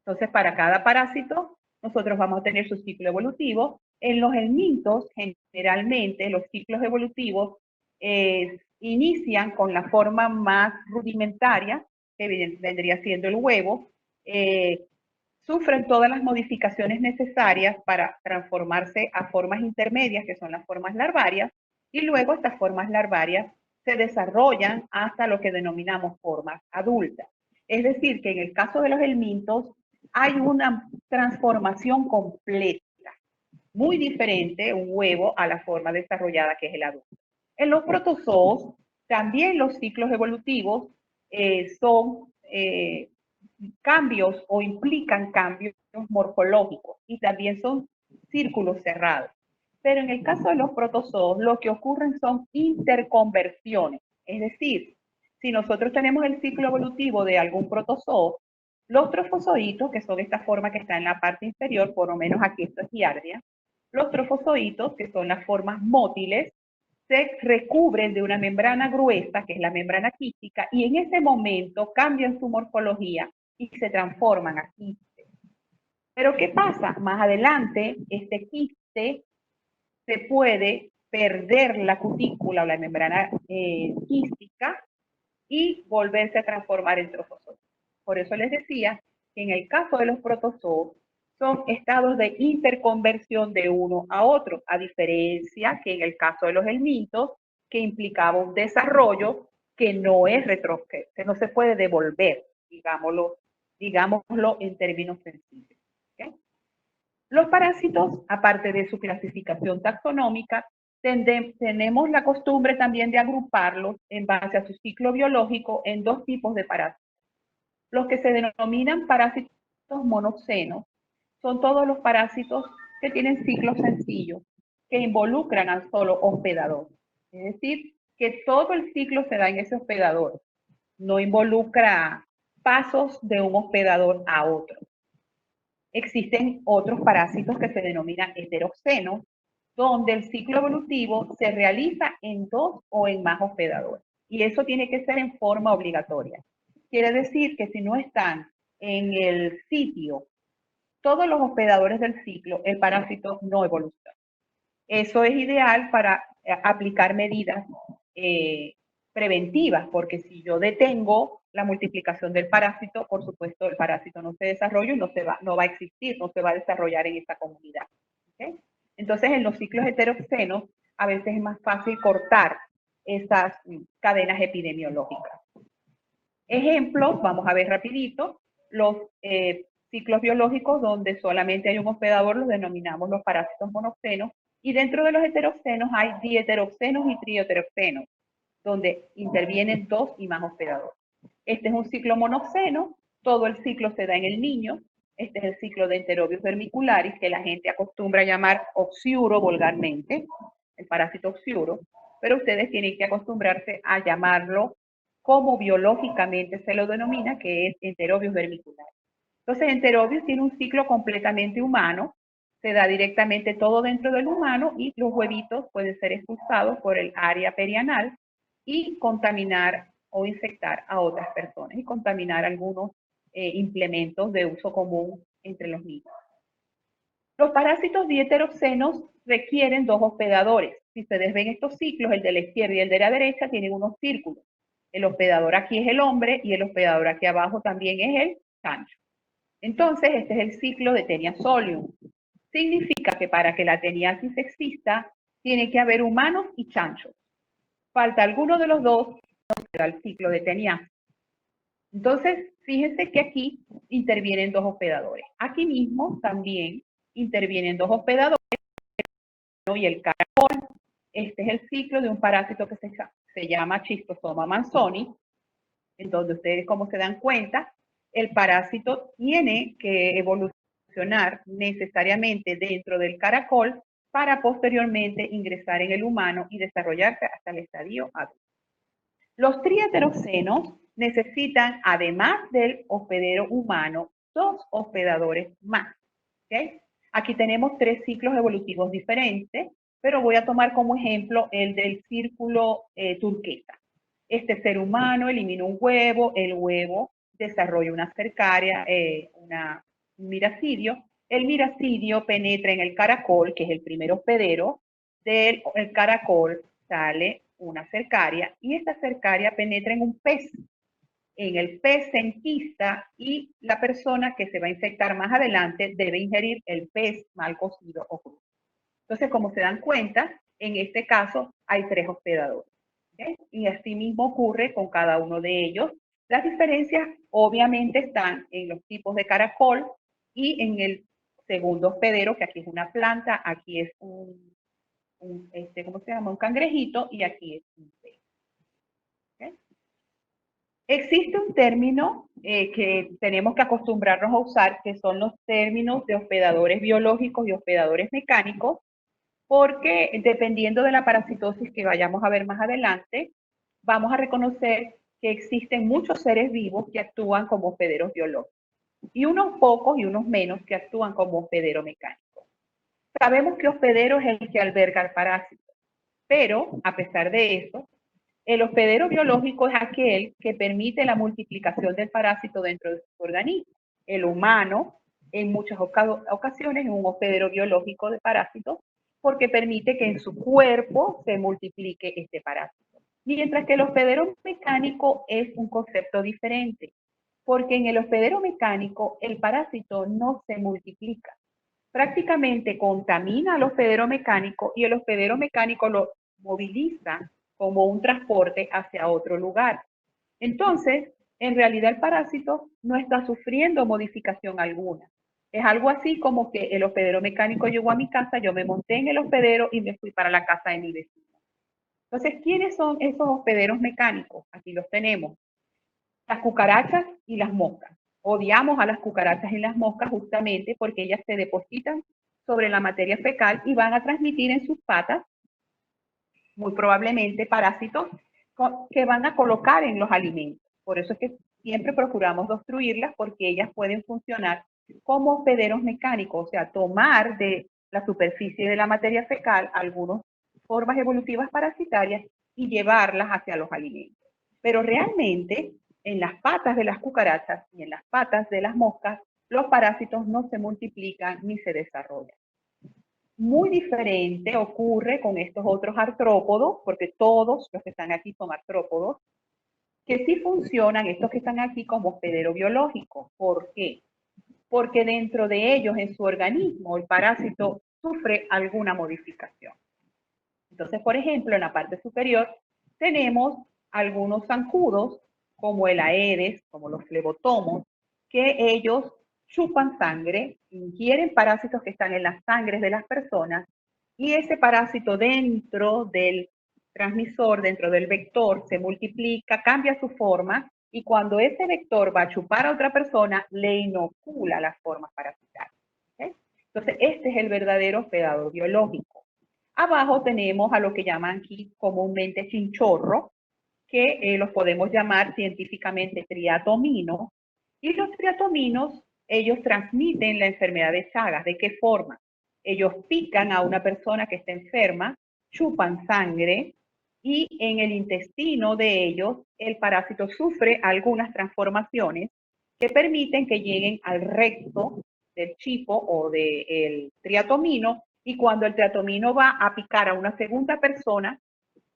Speaker 1: Entonces, para cada parásito, nosotros vamos a tener su ciclo evolutivo. En los helmintos, generalmente, los ciclos evolutivos inician con la forma más rudimentaria, que vendría siendo el huevo, sufren todas las modificaciones necesarias para transformarse a formas intermedias, que son las formas larvarias, y luego estas formas larvarias se desarrollan hasta lo que denominamos formas adultas. Es decir, que en el caso de los helmintos hay una transformación completa, muy diferente un huevo a la forma desarrollada que es el adulto. En los protozoos, también los ciclos evolutivos son cambios o implican cambios morfológicos y también son círculos cerrados. Pero en el caso de los protozoos, lo que ocurren son interconversiones. Es decir, si nosotros tenemos el ciclo evolutivo de algún protozoo, los trofozoitos, que son esta forma que está en la parte inferior, por lo menos aquí esto es giardia, los trofozoitos, que son las formas mótiles, se recubren de una membrana gruesa, que es la membrana quística, y en ese momento cambian su morfología y se transforman a quistes. Pero ¿qué pasa? Más adelante, este quiste se puede perder la cutícula o la membrana quística y volverse a transformar en trofozoos. Por eso les decía que en el caso de los protozoos son estados de interconversión de uno a otro, a diferencia que en el caso de los helmintos, que implicaba un desarrollo que no es que no se puede devolver, digámoslo en términos sencillos. ¿Okay? Los parásitos, aparte de su clasificación taxonómica, tenemos la costumbre también de agruparlos en base a su ciclo biológico en dos tipos de parásitos. Los que se denominan parásitos monoxenos son todos los parásitos que tienen ciclos sencillos, que involucran al solo hospedador. Es decir, que todo el ciclo se da en ese hospedador, no involucra pasos de un hospedador a otro. Existen otros parásitos que se denominan heteroxenos, donde el ciclo evolutivo se realiza en 2 o en más hospedadores. Y eso tiene que ser en forma obligatoria. Quiere decir que si no están en el sitio todos los hospedadores del ciclo, el parásito no evoluciona. Eso es ideal para aplicar medidas preventivas, porque si yo detengo la multiplicación del parásito, por supuesto el parásito no se desarrolla y no va a existir, no se va a desarrollar en esa comunidad. ¿Okay? Entonces, en los ciclos heteroxenos, a veces es más fácil cortar esas cadenas epidemiológicas. Ejemplos, vamos a ver rapidito, los ciclos biológicos donde solamente hay un hospedador los denominamos los parásitos monoxenos, y dentro de los heteroxenos hay diheteroxenos y trieteroxenos, donde intervienen 2 y más hospedadores. Este es un ciclo monoxeno, todo el ciclo se da en el niño. Este es el ciclo de Enterobius vermicularis, que la gente acostumbra a llamar oxiuro vulgarmente, el parásito oxiuro, pero ustedes tienen que acostumbrarse a llamarlo como biológicamente se lo denomina, que es Enterobius vermicularis. Entonces, Enterobius tiene un ciclo completamente humano, se da directamente todo dentro del humano y los huevitos pueden ser expulsados por el área perianal y contaminar o infectar a otras personas y contaminar algunos implementos de uso común entre los niños. Los parásitos diheteroxenos requieren 2 hospedadores. Si ustedes ven estos ciclos, el de la izquierda y el de la derecha tienen unos círculos. El hospedador aquí es el hombre y el hospedador aquí abajo también es el chancho. Entonces, este es el ciclo de Taenia solium. Significa que para que la teniasis exista, tiene que haber humanos y chanchos. Falta alguno de los dos, no se da el ciclo de teniasis. Entonces, fíjense que aquí intervienen 2 hospedadores. Aquí mismo también intervienen 2 hospedadores y el caracol. Este es el ciclo de un parásito que se llama Schistosoma manzoni, en donde ustedes, como se dan cuenta, el parásito tiene que evolucionar necesariamente dentro del caracol para posteriormente ingresar en el humano y desarrollarse hasta el estadio adulto. Los trieteroxenos necesitan, además del hospedero humano, 2 hospedadores más. ¿Okay? Aquí tenemos 3 ciclos evolutivos diferentes, pero voy a tomar como ejemplo el del círculo turquesa. Este ser humano elimina un huevo, el huevo desarrolla una cercaria, un miracidio. El miracidio penetra en el caracol, que es el primer hospedero. Del caracol sale una cercaria y esta cercaria penetra en un pez. En el pez se enquista y la persona que se va a infectar más adelante debe ingerir el pez mal cocido o crudo. Entonces, como se dan cuenta, en este caso hay 3 hospedadores. ¿Okay? Y así mismo ocurre con cada uno de ellos. Las diferencias obviamente están en los tipos de caracol y en el segundo hospedero, que aquí es una planta, aquí es ¿cómo se llama? Un cangrejito y aquí es un pez. ¿Okay? Existe un término que tenemos que acostumbrarnos a usar, que son los términos de hospedadores biológicos y hospedadores mecánicos, porque dependiendo de la parasitosis que vayamos a ver más adelante, vamos a reconocer que existen muchos seres vivos que actúan como hospederos biológicos y unos pocos y unos menos que actúan como hospedero mecánico. Sabemos que hospedero es el que alberga el parásito, pero a pesar de eso, el hospedero biológico es aquel que permite la multiplicación del parásito dentro de su organismo. El humano, en muchas ocasiones, es un hospedero biológico de parásitos porque permite que en su cuerpo se multiplique este parásito. Mientras que el hospedero mecánico es un concepto diferente, porque en el hospedero mecánico el parásito no se multiplica. Prácticamente contamina al hospedero mecánico y el hospedero mecánico lo moviliza como un transporte hacia otro lugar. Entonces, en realidad el parásito no está sufriendo modificación alguna. Es algo así como que el hospedero mecánico llegó a mi casa, yo me monté en el hospedero y me fui para la casa de mi vecino. Entonces, ¿quiénes son esos hospederos mecánicos? Aquí los tenemos. Las cucarachas y las moscas. Odiamos a las cucarachas y las moscas justamente porque ellas se depositan sobre la materia fecal y van a transmitir en sus patas, muy probablemente, parásitos que van a colocar en los alimentos. Por eso es que siempre procuramos destruirlas porque ellas pueden funcionar como hospederos mecánicos, o sea, tomar de la superficie de la materia fecal algunas formas evolutivas parasitarias y llevarlas hacia los alimentos. Pero realmente, en las patas de las cucarachas y en las patas de las moscas, los parásitos no se multiplican ni se desarrollan. Muy diferente ocurre con estos otros artrópodos, porque todos los que están aquí son artrópodos, que sí funcionan, estos que están aquí, como hospedero biológico. ¿Por qué? Porque dentro de ellos, en su organismo, el parásito sufre alguna modificación. Entonces, por ejemplo, en la parte superior tenemos algunos zancudos, como el Aedes, como los flebotomos, que ellos chupan sangre, ingieren parásitos que están en las sangres de las personas, y ese parásito dentro del transmisor, dentro del vector, se multiplica, cambia su forma, y cuando ese vector va a chupar a otra persona, le inocula las formas parasitarias. ¿Okay? Entonces, este es el verdadero hospedador biológico. Abajo tenemos a lo que llaman aquí comúnmente chinchorro, que los podemos llamar científicamente triatominos. Y los triatominos, ellos transmiten la enfermedad de Chagas. ¿De qué forma? Ellos pican a una persona que está enferma, chupan sangre y en el intestino de ellos el parásito sufre algunas transformaciones que permiten que lleguen al recto del chipo o del triatomino, y cuando el triatomino va a picar a una segunda persona,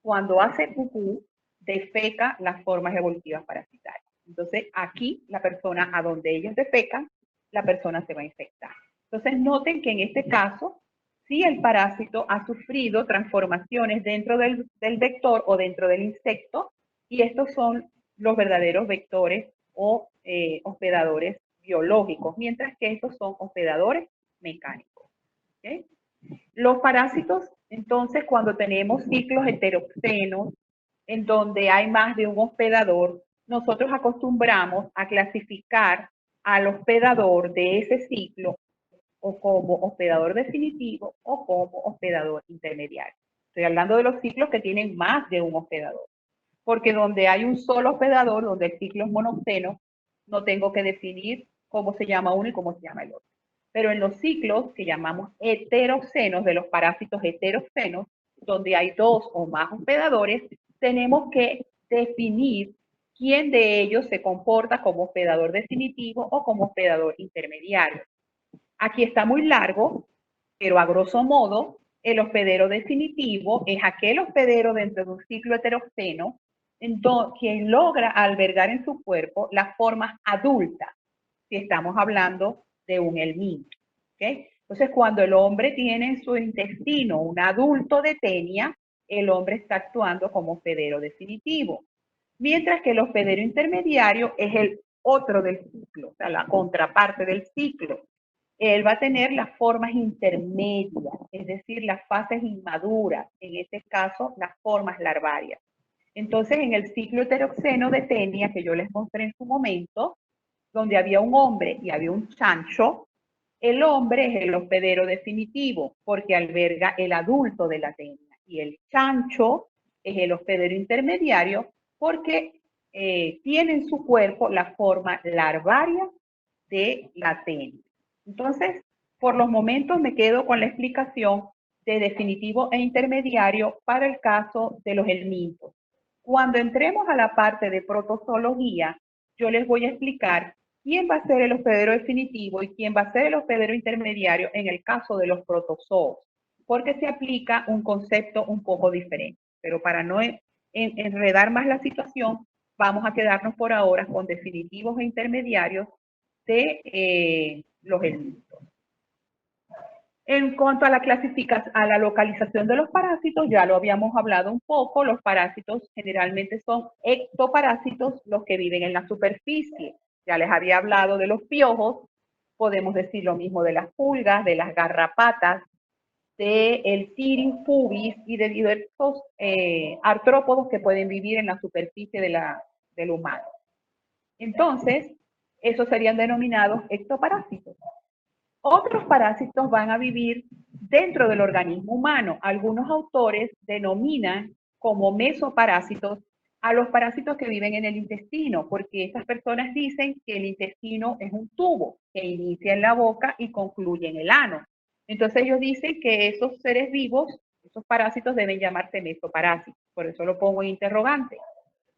Speaker 1: cuando hace pupú, defeca las formas evolutivas parasitarias. Entonces, aquí la persona a donde ellos defecan, la persona se va a infectar. Entonces, noten que en este caso, si el parásito ha sufrido transformaciones dentro del vector o dentro del insecto, y estos son los verdaderos vectores o hospedadores biológicos, mientras que estos son hospedadores mecánicos. ¿Okay? Los parásitos, entonces, cuando tenemos ciclos heteroxenos, en donde hay más de un hospedador, nosotros acostumbramos a clasificar al hospedador de ese ciclo o como hospedador definitivo o como hospedador intermediario. Estoy hablando de los ciclos que tienen más de un hospedador, porque donde hay un solo hospedador, donde el ciclo es monoxeno, no tengo que definir cómo se llama uno y cómo se llama el otro. Pero en los ciclos que llamamos heteroxenos, de los parásitos heteroxenos, donde hay dos o más hospedadores, tenemos que definir quién de ellos se comporta como hospedador definitivo o como hospedador intermediario. Aquí está muy largo, pero a grosso modo, el hospedero definitivo es aquel hospedero dentro de un ciclo heteroxeno quien logra albergar en su cuerpo las formas adultas, si estamos hablando de un helminto. ¿Okay? Entonces, cuando el hombre tiene en su intestino un adulto de tenia, el hombre está actuando como hospedero definitivo. Mientras que el hospedero intermediario es el otro del ciclo, o sea, la contraparte del ciclo. Él va a tener las formas intermedias, es decir, las fases inmaduras, en este caso, las formas larvarias. Entonces, en el ciclo heteroxeno de tenia que yo les mostré en su momento, donde había un hombre y había un chancho, el hombre es el hospedero definitivo porque alberga el adulto de la tenia, y el chancho es el hospedero intermediario porque tiene en su cuerpo la forma larvaria de la tenia. Entonces, por los momentos me quedo con la explicación de definitivo e intermediario para el caso de los helmintos. Cuando entremos a la parte de protozoología, yo les voy a explicar quién va a ser el hospedero definitivo y quién va a ser el hospedero intermediario en el caso de los protozoos, porque se aplica un concepto un poco diferente. Pero para no enredar más la situación, vamos a quedarnos por ahora con definitivos e intermediarios de los helmintos. En cuanto a la clasificación, a la localización de los parásitos, ya lo habíamos hablado un poco. Los parásitos generalmente son ectoparásitos, los que viven en la superficie. Ya les había hablado de los piojos, podemos decir lo mismo de las pulgas, de las garrapatas, del Syrinx pubis y de diversos artrópodos que pueden vivir en la superficie del humano. Entonces, esos serían denominados ectoparásitos. Otros parásitos van a vivir dentro del organismo humano. Algunos autores denominan como mesoparásitos a los parásitos que viven en el intestino, porque estas personas dicen que el intestino es un tubo que inicia en la boca y concluye en el ano. Entonces ellos dicen que esos seres vivos, esos parásitos deben llamarse mesoparásitos. Por eso lo pongo en interrogante,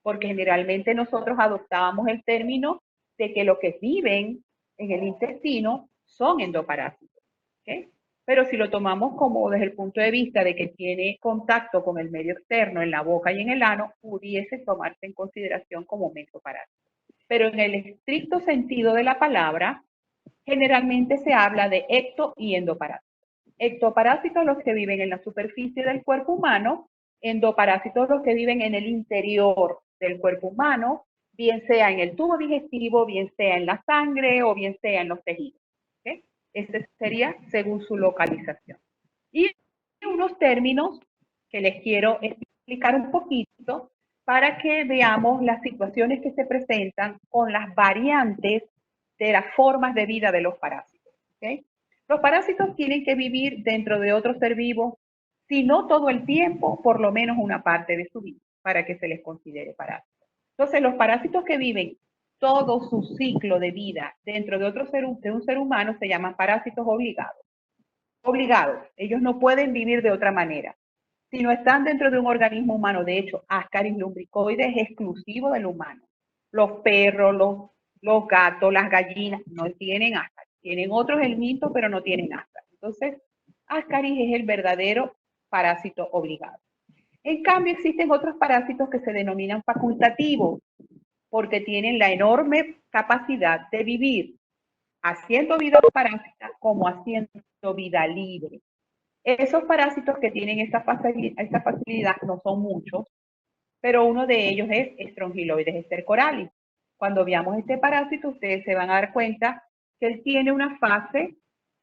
Speaker 1: porque generalmente nosotros adoptábamos el término de que los que viven en el intestino son endoparásitos. ¿Okay? Pero si lo tomamos como desde el punto de vista de que tiene contacto con el medio externo en la boca y en el ano, pudiese tomarse en consideración como mesoparásito. Pero en el estricto sentido de la palabra, generalmente se habla de ecto y endoparásitos. Ectoparásitos los que viven en la superficie del cuerpo humano, endoparásitos los que viven en el interior del cuerpo humano, bien sea en el tubo digestivo, bien sea en la sangre o bien sea en los tejidos. ¿Okay? Este sería según su localización. Y unos términos que les quiero explicar un poquito para que veamos las situaciones que se presentan con las variantes de las formas de vida de los parásitos. ¿Okay? Los parásitos tienen que vivir dentro de otro ser vivo, si no todo el tiempo, por lo menos una parte de su vida, para que se les considere parásitos. Entonces, los parásitos que viven todo su ciclo de vida dentro de otro de un ser humano se llaman parásitos obligados. Obligados. Ellos no pueden vivir de otra manera. Si no están dentro de un organismo humano, de hecho, Ascaris lumbricoides es exclusivo del humano. Los perros, los gatos, las gallinas no tienen Ascaris. Tienen otros helmintos, pero no tienen Ascaris. Entonces, Ascaris es el verdadero parásito obligado. En cambio, existen otros parásitos que se denominan facultativos, porque tienen la enorme capacidad de vivir haciendo vida parásita como haciendo vida libre. Esos parásitos que tienen esta facilidad no son muchos, pero uno de ellos es Strongyloides stercoralis. Cuando veamos este parásito, ustedes se van a dar cuenta que él tiene una fase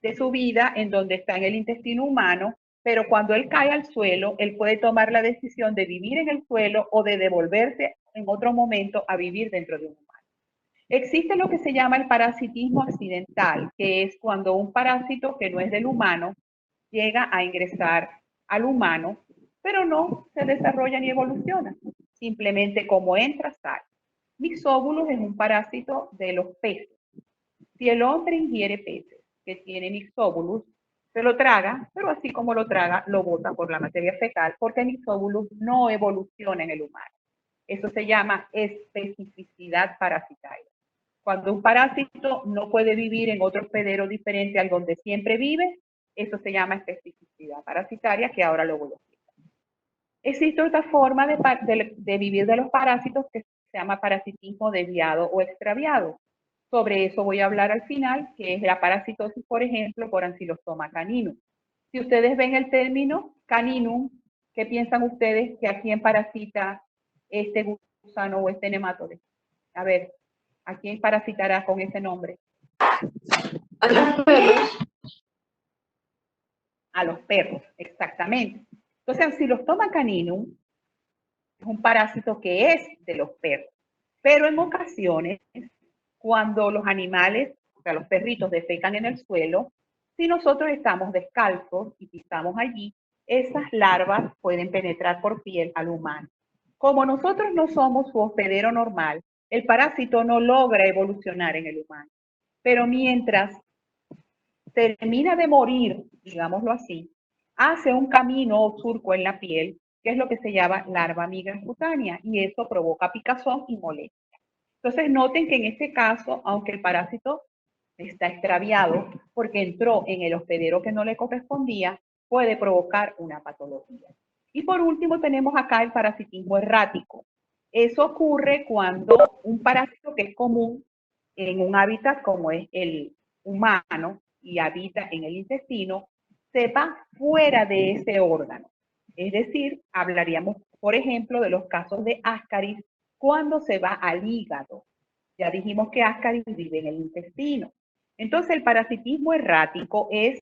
Speaker 1: de su vida en donde está en el intestino humano, pero cuando él cae al suelo, él puede tomar la decisión de vivir en el suelo o de devolverse en otro momento a vivir dentro de un humano. Existe lo que se llama el parasitismo accidental, que es cuando un parásito que no es del humano llega a ingresar al humano, pero no se desarrolla ni evoluciona. Simplemente como entra, sale. Mixóbulos es un parásito de los peces. Si el hombre ingiere peces que tienen Mixóbulos, se lo traga, pero así como lo traga, lo bota por la materia fecal, porque Mixóbulos no evoluciona en el humano. Eso se llama especificidad parasitaria. Cuando un parásito no puede vivir en otro hospedero diferente al donde siempre vive, eso se llama especificidad parasitaria, que ahora lo voy a explicar. Existe otra forma de vivir de los parásitos que se llama parasitismo desviado o extraviado. Sobre eso voy a hablar al final, que es la parasitosis, por ejemplo, por Ancylostoma caninum. Si ustedes ven el término caninum, ¿qué piensan ustedes que a quién parasita este gusano o este nematode? A ver, ¿a quién parasitará con ese nombre?
Speaker 2: A los perros.
Speaker 1: A los perros, exactamente. Entonces, Ancylostoma caninum es un parásito que es de los perros, pero en ocasiones, cuando los animales, o sea, los perritos defecan en el suelo, si nosotros estamos descalzos y pisamos allí, esas larvas pueden penetrar por piel al humano. Como nosotros no somos su hospedero normal, el parásito no logra evolucionar en el humano. Pero mientras termina de morir, digámoslo así, hace un camino o surco en la piel, que es lo que se llama larva migrans cutánea, y eso provoca picazón y molestia. Entonces noten que en este caso, aunque el parásito está extraviado porque entró en el hospedero que no le correspondía, puede provocar una patología. Y por último tenemos acá el parasitismo errático. Eso ocurre cuando un parásito que es común en un hábitat como es el humano y habita en el intestino, se va fuera de ese órgano. Es decir, hablaríamos, por ejemplo, de los casos de Ascaris cuando se va al hígado. Ya dijimos que Ascaris vive en el intestino. Entonces, el parasitismo errático es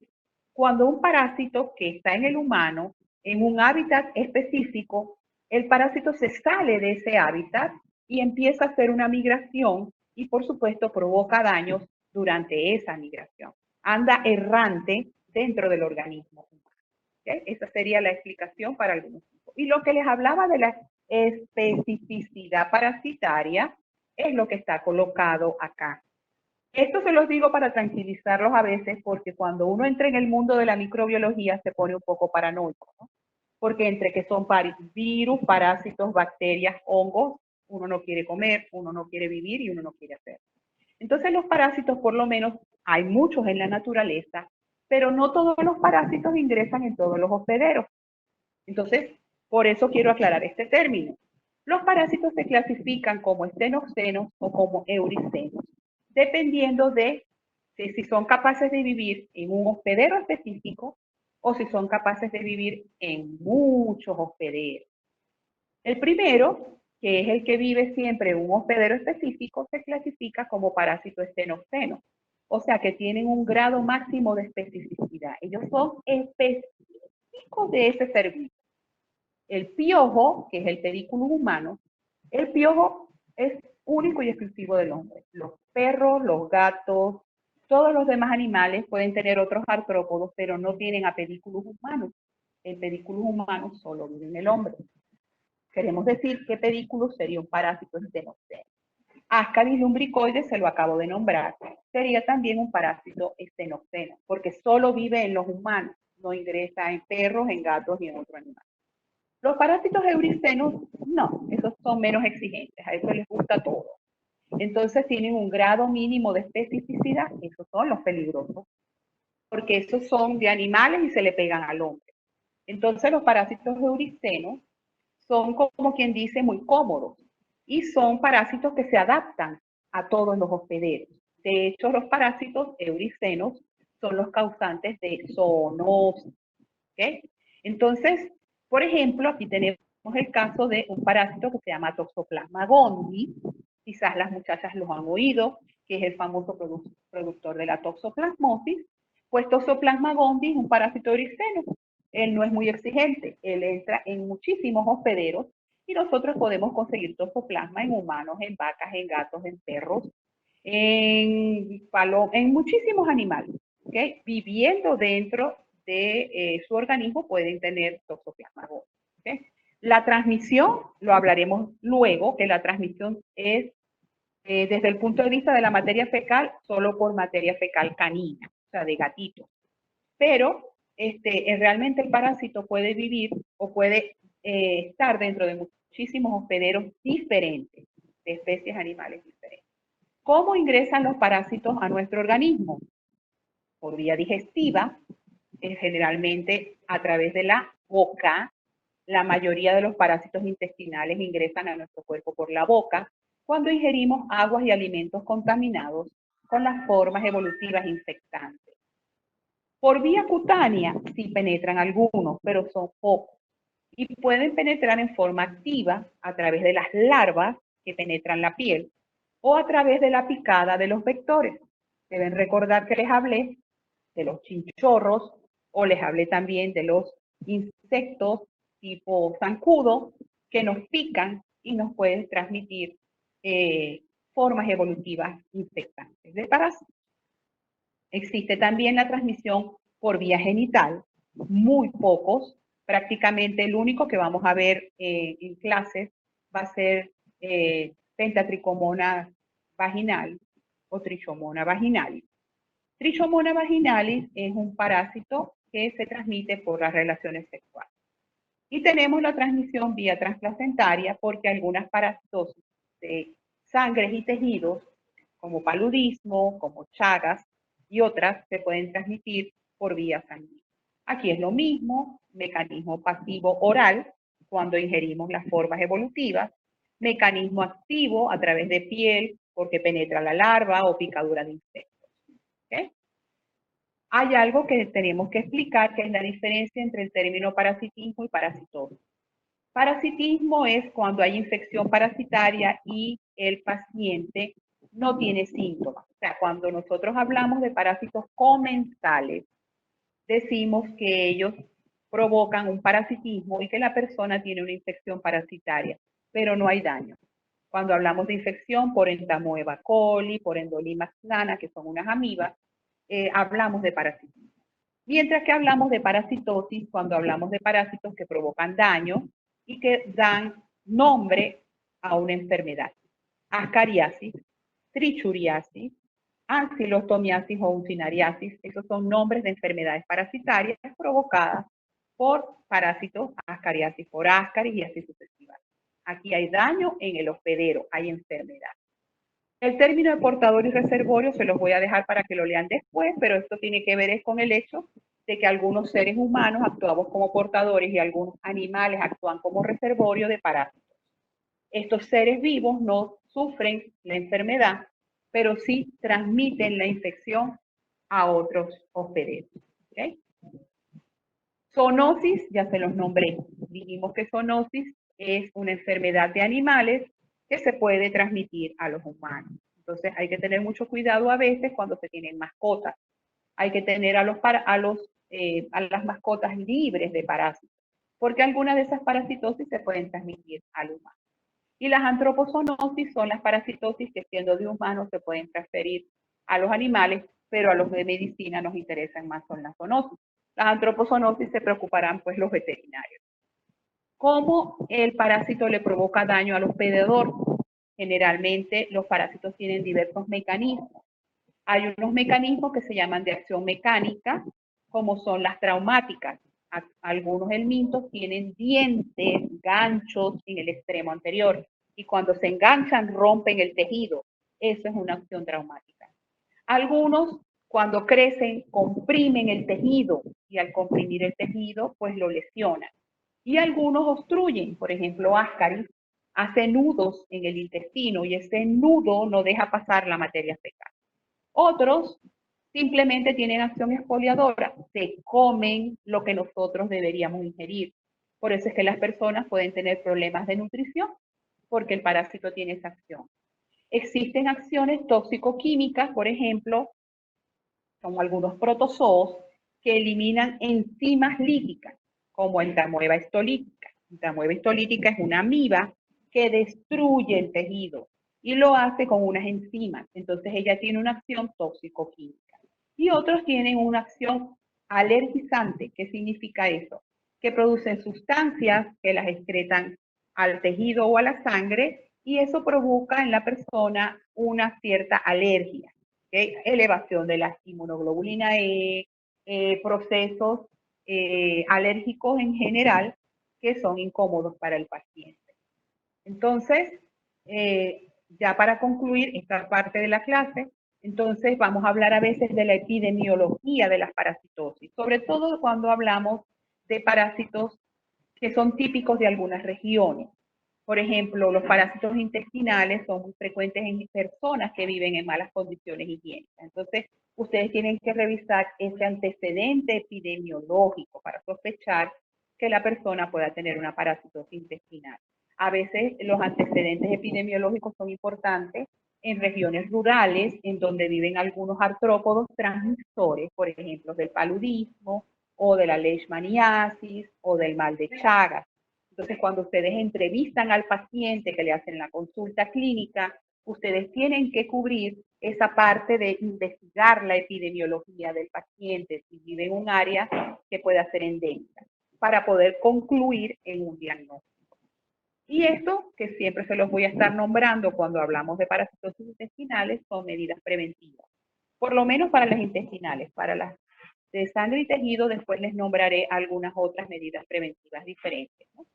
Speaker 1: cuando un parásito que está en el humano, en un hábitat específico, el parásito se sale de ese hábitat y empieza a hacer una migración y, por supuesto, provoca daños durante esa migración. Anda errante dentro del organismo humano. ¿Okay? Esa sería la explicación para algunos tipos. Y lo que les hablaba de la especificidad parasitaria es lo que está colocado acá. Esto se los digo para tranquilizarlos a veces, porque cuando uno entra en el mundo de la microbiología se pone un poco paranoico, ¿no? Porque entre que son virus, parásitos, bacterias, hongos, uno no quiere comer, uno no quiere vivir y uno no quiere hacer. Entonces los parásitos, por lo menos, hay muchos en la naturaleza, pero no todos los parásitos ingresan en todos los hospederos. Entonces, por eso quiero aclarar este término. Los parásitos se clasifican como estenoxenos o como euricenos, dependiendo de si son capaces de vivir en un hospedero específico o si son capaces de vivir en muchos hospederos. El primero, que es el que vive siempre en un hospedero específico, se clasifica como parásito estenoxeno, o sea que tienen un grado máximo de especificidad. Ellos son específicos de ese servicio. El piojo, que es el pedículum humano, el piojo es único y exclusivo del hombre. Los perros, los gatos, todos los demás animales pueden tener otros artrópodos, pero no tienen a pedículum humanos. El pedículum humano solo vive en el hombre. Queremos decir que pedículum sería un parásito estenoxeno. Ascaris lumbricoides, se lo acabo de nombrar, sería también un parásito estenoxeno, porque solo vive en los humanos, no ingresa en perros, en gatos y en otros animales. Los parásitos euricenos, no, esos son menos exigentes, a eso les gusta todo. Entonces tienen un grado mínimo de especificidad, esos son los peligrosos, porque esos son de animales y se le pegan al hombre. Entonces los parásitos euricenos son, como quien dice, muy cómodos y son parásitos que se adaptan a todos los hospederos. De hecho, los parásitos euricenos son los causantes de zoonosis. ¿Okay? Entonces, por ejemplo, aquí tenemos el caso de un parásito que se llama Toxoplasma gondii. Quizás las muchachas los han oído, que es el famoso productor de la toxoplasmosis. Pues Toxoplasma gondii es un parásito euriceno. Él no es muy exigente. Él entra en muchísimos hospederos y nosotros podemos conseguir toxoplasma en humanos, en vacas, en gatos, en perros, en muchísimos animales. ¿Okay? Viviendo dentro de su organismo pueden tener toxoplasma gondii. ¿Okay? La transmisión, lo hablaremos luego, que la transmisión es desde el punto de vista de la materia fecal, solo por materia fecal canina, o sea, de gatito. Pero realmente el parásito puede vivir o puede estar dentro de muchísimos hospederos diferentes, de especies animales diferentes. ¿Cómo ingresan los parásitos a nuestro organismo? Por vía digestiva, generalmente a través de la boca. La mayoría de los parásitos intestinales ingresan a nuestro cuerpo por la boca cuando ingerimos aguas y alimentos contaminados con las formas evolutivas infectantes. Por vía cutánea sí penetran algunos, pero son pocos. Y pueden penetrar en forma activa a través de las larvas que penetran la piel o a través de la picada de los vectores. Deben recordar que les hablé de los chinchorros o les hablé también de los insectos tipo zancudo que nos pican y nos pueden transmitir formas evolutivas infectantes de parásitos. Existe también la transmisión por vía genital, muy pocos, prácticamente el único que vamos a ver en clases va a ser pentatricomona vaginal o trichomona vaginalis. Trichomona vaginalis es un parásito que se transmite por las relaciones sexuales. Y tenemos la transmisión vía transplacentaria porque algunas parasitosis de sangres y tejidos, como paludismo, como chagas y otras, se pueden transmitir por vía sanguínea. Aquí es lo mismo, mecanismo pasivo oral, cuando ingerimos las formas evolutivas, mecanismo activo a través de piel, porque penetra la larva o picadura de insectos. ¿Okay? Hay algo que tenemos que explicar, que es la diferencia entre el término parasitismo y parasitosis. Parasitismo es cuando hay infección parasitaria y el paciente no tiene síntomas. O sea, cuando nosotros hablamos de parásitos comensales, decimos que ellos provocan un parasitismo y que la persona tiene una infección parasitaria, pero no hay daño. Cuando hablamos de infección por Entamoeba coli, por Endolimas plana, que son unas amibas, hablamos de parasitismo. Mientras que hablamos de parasitosis cuando hablamos de parásitos que provocan daño y que dan nombre a una enfermedad. Ascariasis, trichuriasis, ancilostomiasis o uncinariasis. Esos son nombres de enfermedades parasitarias provocadas por parásitos, ascariasis por ascaris y así sucesivamente. Aquí hay daño en el hospedero, hay enfermedad. El término de portador y reservorio se los voy a dejar para que lo lean después, pero esto tiene que ver con el hecho de que algunos seres humanos actuamos como portadores y algunos animales actúan como reservorio de parásitos. Estos seres vivos no sufren la enfermedad, pero sí transmiten la infección a otros hospederos. ¿Okay? Zoonosis, ya se los nombré. Dijimos que zoonosis es una enfermedad de animales que se puede transmitir a los humanos. Entonces hay que tener mucho cuidado a veces cuando se tienen mascotas. Hay que tener a las mascotas libres de parásitos, porque algunas de esas parasitosis se pueden transmitir al humano. Y las antropozoonosis son las parasitosis que siendo de humanos se pueden transferir a los animales, pero a los de medicina nos interesan más son las zoonosis. Las antropozoonosis se preocuparán pues los veterinarios. ¿Cómo el parásito le provoca daño al hospedador? Generalmente los parásitos tienen diversos mecanismos. Hay unos mecanismos que se llaman de acción mecánica, como son las traumáticas. Algunos helmintos tienen dientes, ganchos en el extremo anterior y cuando se enganchan rompen el tejido. Eso es una acción traumática. Algunos, cuando crecen, comprimen el tejido y al comprimir el tejido, pues lo lesionan. Y algunos obstruyen, por ejemplo, Ascaris hace nudos en el intestino y ese nudo no deja pasar la materia fecal. Otros simplemente tienen acción exfoliadora, se comen lo que nosotros deberíamos ingerir. Por eso es que las personas pueden tener problemas de nutrición, porque el parásito tiene esa acción. Existen acciones tóxico-químicas, por ejemplo, como algunos protozoos que eliminan enzimas líticas, como entamoeba histolítica. Entamoeba histolítica es una amiba que destruye el tejido y lo hace con unas enzimas. Entonces ella tiene una acción tóxico-química. Y otros tienen una acción alergizante. ¿Qué significa eso? Que producen sustancias que las excretan al tejido o a la sangre y eso provoca en la persona una cierta alergia. ¿Okay? Elevación de la inmunoglobulina E, procesos alérgicos en general que son incómodos para el paciente. Entonces, ya para concluir esta parte de la clase, entonces vamos a hablar a veces de la epidemiología de las parasitosis, sobre todo cuando hablamos de parásitos que son típicos de algunas regiones. Por ejemplo, los parásitos intestinales son muy frecuentes en personas que viven en malas condiciones higiénicas. Entonces, ustedes tienen que revisar ese antecedente epidemiológico para sospechar que la persona pueda tener una parasitosis intestinal. A veces los antecedentes epidemiológicos son importantes en regiones rurales en donde viven algunos artrópodos transmisores, por ejemplo, del paludismo o de la leishmaniasis o del mal de Chagas. Entonces, cuando ustedes entrevistan al paciente que le hacen la consulta clínica, ustedes tienen que cubrir esa parte de investigar la epidemiología del paciente, si vive en un área que pueda ser endémica, para poder concluir en un diagnóstico. Y esto, que siempre se los voy a estar nombrando cuando hablamos de parasitosis intestinales, son medidas preventivas. Por lo menos para las intestinales. Para las de sangre y tejido, después les nombraré algunas otras medidas preventivas diferentes, ¿no?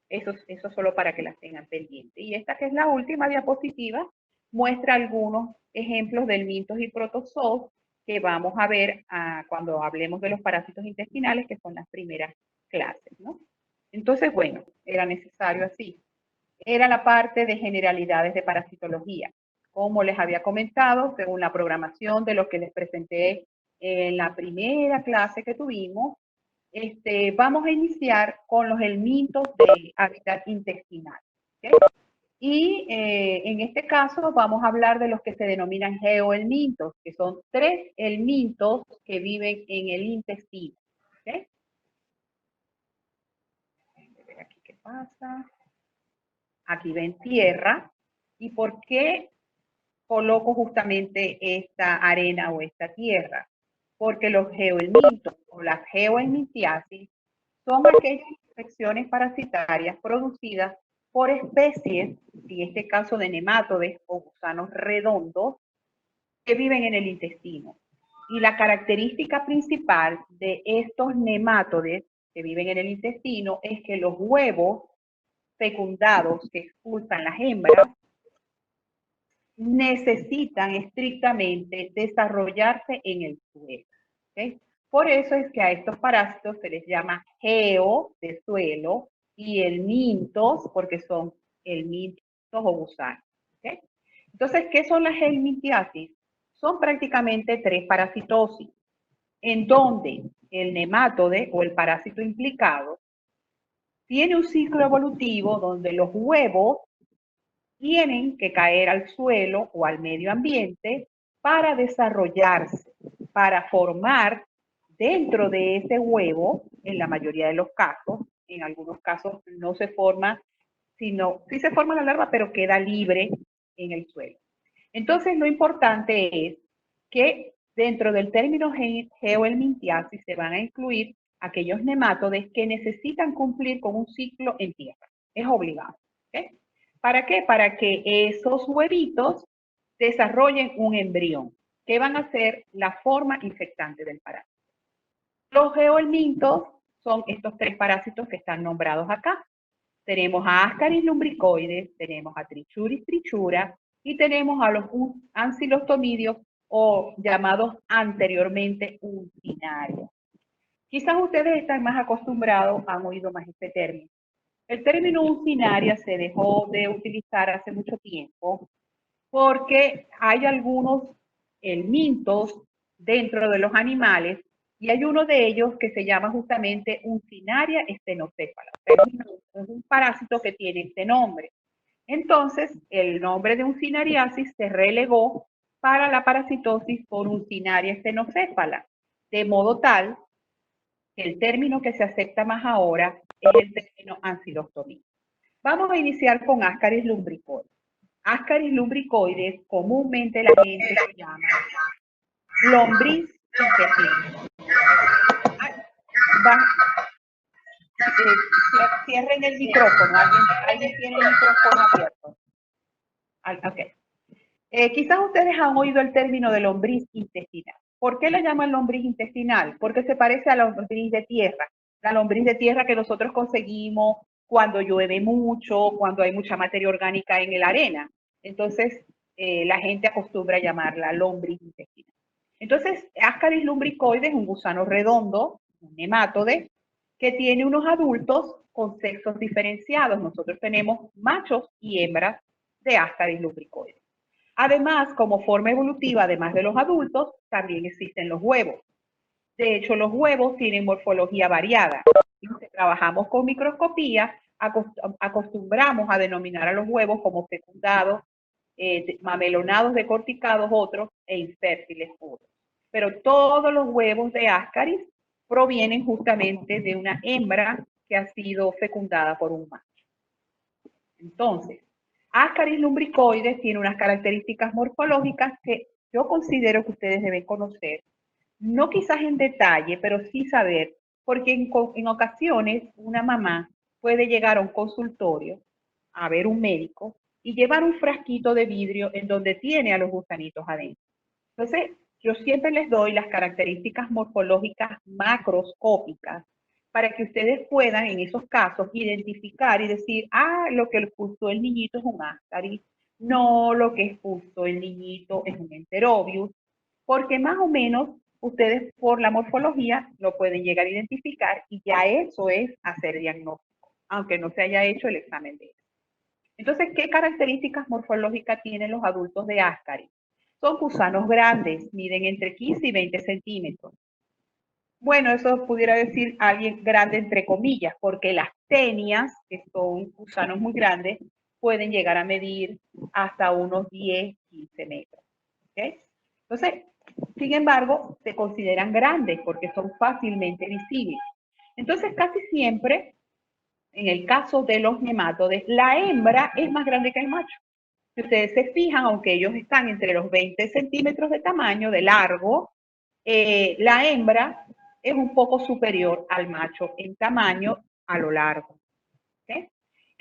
Speaker 1: Eso solo para que las tengan pendientes. Y esta que es la última diapositiva, muestra algunos ejemplos de helmintos y protozoos que vamos a ver cuando hablemos de los parásitos intestinales, que son las primeras clases, ¿no? Entonces, bueno, era necesario así. Era la parte de generalidades de parasitología. Como les había comentado, según la programación de lo que les presenté en la primera clase que tuvimos, vamos a iniciar con los helmintos de hábitat intestinal. ¿Okay? Y en este caso vamos a hablar de los que se denominan geohelmintos, que son 3 helmintos que viven en el intestino. ¿Okay? Déjenme ver aquí qué pasa. Aquí ven tierra. ¿Y por qué coloco justamente esta arena o esta tierra? Porque los geohelmintos o las geohelmintiasis son aquellas infecciones parasitarias producidas por especies, en este caso de nematodes o gusanos redondos, que viven en el intestino. Y la característica principal de estos nematodes que viven en el intestino es que los huevos fecundados que expulsan las hembras necesitan estrictamente desarrollarse en el suelo. ¿Okay? Por eso es que a estos parásitos se les llama geo, de suelo, y helmintos, porque son helmintos o gusanos. ¿Okay? Entonces, ¿qué son las helmintiasis? Son prácticamente 3 parasitosis, en donde el nematode o el parásito implicado tiene un ciclo evolutivo donde los huevos tienen que caer al suelo o al medio ambiente para desarrollarse, para formar dentro de ese huevo, en la mayoría de los casos, en algunos casos no se forma, sino sí se forma la larva, pero queda libre en el suelo. Entonces, lo importante es que dentro del término geohelmintiasis se van a incluir aquellos nematodes que necesitan cumplir con un ciclo en tierra. Es obligado. ¿Okay? ¿Para qué? Para que esos huevitos desarrollen un embrión, que van a ser la forma infectante del parásito. Los geohelmintos son estos 3 parásitos que están nombrados acá. Tenemos a Ascaris lumbricoides, tenemos a Trichuris trichura y tenemos a los ancilostomidios o llamados anteriormente uncinarios. Quizás ustedes están más acostumbrados, han oído más este término. El término uncinaria se dejó de utilizar hace mucho tiempo porque hay algunos helmintos dentro de los animales y hay uno de ellos que se llama justamente uncinaria estenocéfala. Es un parásito que tiene este nombre. Entonces, el nombre de uncinariasis se relegó para la parasitosis por uncinaria estenocéfala, de modo tal que el término que se acepta más ahora es el término ancilostomía. Vamos a iniciar con Ascaris lumbricoides. Ascaris lumbricoides, comúnmente la gente se llama lombriz intestinal. Cierren el micrófono. ¿Alguien tiene el micrófono abierto? Okay. Quizás ustedes han oído el término de lombriz intestinal. ¿Por qué le llaman lombriz intestinal? Porque se parece a la lombriz de tierra. La lombriz de tierra que nosotros conseguimos cuando llueve mucho, cuando hay mucha materia orgánica en la arena. Entonces, la gente acostumbra a llamarla lombriz intestinal. Entonces, Ascaris lumbricoides es un gusano redondo, un nemátode, que tiene unos adultos con sexos diferenciados. Nosotros tenemos machos y hembras de Ascaris lumbricoides. Además, como forma evolutiva, además de los adultos, también existen los huevos. De hecho, los huevos tienen morfología variada. Los que trabajamos con microscopía acostumbramos a denominar a los huevos como fecundados, mamelonados decorticados otros e infértiles otros. Pero todos los huevos de Ascaris provienen justamente de una hembra que ha sido fecundada por un macho. Entonces, Ascaris lumbricoides tiene unas características morfológicas que yo considero que ustedes deben conocer, no quizás en detalle, pero sí saber, porque en ocasiones una mamá puede llegar a un consultorio a ver un médico y llevar un frasquito de vidrio en donde tiene a los gusanitos adentro. Entonces, yo siempre les doy las características morfológicas macroscópicas para que ustedes puedan, en esos casos, identificar y decir, ah, lo que expulsó el niñito es un Ascaris, no, lo que expulsó el niñito es un Enterobius, porque más o menos ustedes por la morfología lo pueden llegar a identificar y ya eso es hacer diagnóstico, aunque no se haya hecho el examen de eso. Entonces, ¿qué características morfológicas tienen los adultos de Ascaris? Son gusanos grandes, miden entre 15 y 20 centímetros. Bueno, eso pudiera decir alguien grande entre comillas, porque las tenias, que son gusanos muy grandes, pueden llegar a medir hasta unos 10, 15 metros. ¿Okay? Entonces, sin embargo, se consideran grandes porque son fácilmente visibles. Entonces, casi siempre, en el caso de los nematodes, la hembra es más grande que el macho. Si ustedes se fijan, aunque ellos están entre los 20 centímetros de tamaño, de largo, la hembra es un poco superior al macho en tamaño a lo largo. ¿Okay?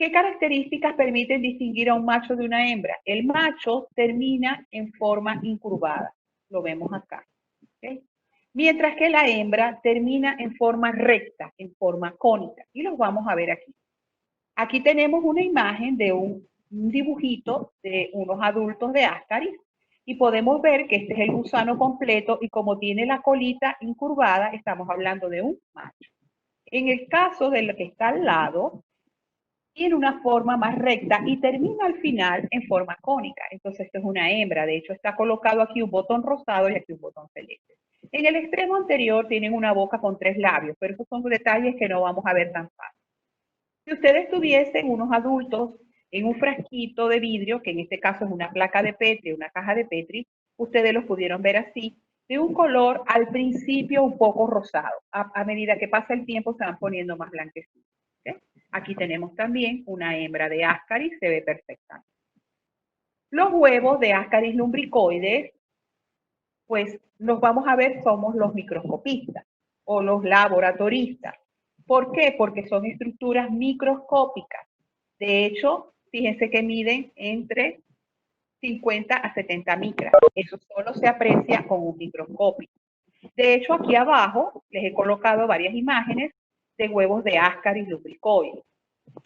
Speaker 1: ¿Qué características permiten distinguir a un macho de una hembra? El macho termina en forma incurvada, lo vemos acá, ¿ok? Mientras que la hembra termina en forma recta, en forma cónica, y los vamos a ver aquí. Aquí tenemos una imagen de un dibujito de unos adultos de Ascaris y podemos ver que este es el gusano completo y como tiene la colita incurvada, estamos hablando de un macho. En el caso de lo que está al lado, tiene una forma más recta y termina al final en forma cónica. Entonces, esto es una hembra. De hecho, está colocado aquí un botón rosado y aquí un botón celeste. En el extremo anterior tienen una boca con 3 labios, pero esos son detalles que no vamos a ver tan fácil. Si ustedes tuviesen unos adultos en un frasquito de vidrio, que en este caso es una placa de Petri, una caja de Petri, ustedes los pudieron ver así, de un color al principio un poco rosado. A medida que pasa el tiempo se van poniendo más blanquecitos. ¿Okay? Aquí tenemos también una hembra de Ascaris, se ve perfectamente. Los huevos de Ascaris lumbricoides, pues los vamos a ver, somos los microscopistas o los laboratoristas. ¿Por qué? Porque son estructuras microscópicas. De hecho, fíjense que miden entre 50 a 70 micras. Eso solo se aprecia con un microscopio. De hecho, aquí abajo les he colocado varias imágenes de huevos de Ascaris lumbricoides.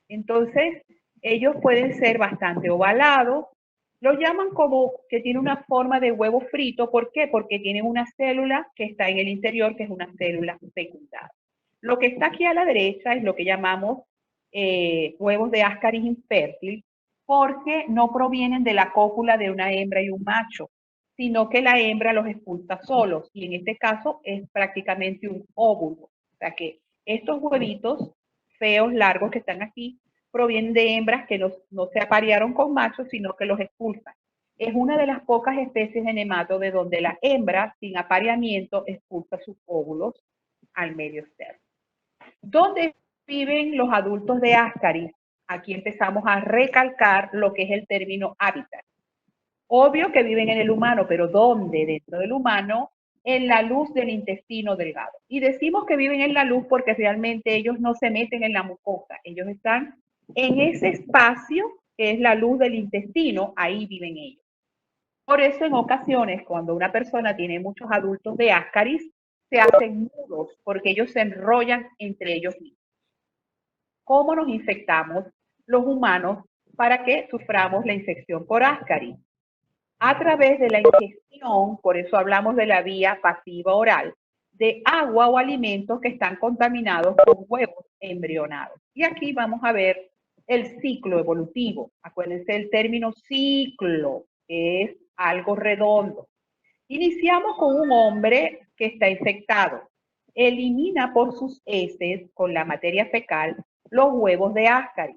Speaker 1: Entonces, ellos pueden ser bastante ovalados. Lo llaman como que tiene una forma de huevo frito. ¿Por qué? Porque tienen una célula que está en el interior, que es una célula fecundada. Lo que está aquí a la derecha es lo que llamamos huevos de Ascaris infértil, porque no provienen de la cópula de una hembra y un macho, sino que la hembra los expulsa solos, y en este caso es prácticamente un óvulo. O sea que estos huevitos feos, largos que están aquí, provienen de hembras que no se aparearon con machos, sino que los expulsan. Es una de las pocas especies de nematodes donde la hembra, sin apareamiento, expulsa sus óvulos al medio externo. ¿Dónde viven los adultos de Ascaris? Aquí empezamos a recalcar lo que es el término hábitat. Obvio que viven en el humano, pero ¿dónde? Dentro del humano, en la luz del intestino delgado. Y decimos que viven en la luz porque realmente ellos no se meten en la mucosa, ellos están en ese espacio que es la luz del intestino, ahí viven ellos. Por eso en ocasiones cuando una persona tiene muchos adultos de Ascaris, se hacen nudos porque ellos se enrollan entre ellos mismos. ¿Cómo nos infectamos los humanos para que suframos la infección por Ascaris? A través de la ingestión, por eso hablamos de la vía pasiva oral, de agua o alimentos que están contaminados con huevos embrionados. Y aquí vamos a ver el ciclo evolutivo. Acuérdense del término ciclo, que es algo redondo. Iniciamos con un hombre que está infectado. Elimina por sus heces, con la materia fecal, los huevos de Ascaris.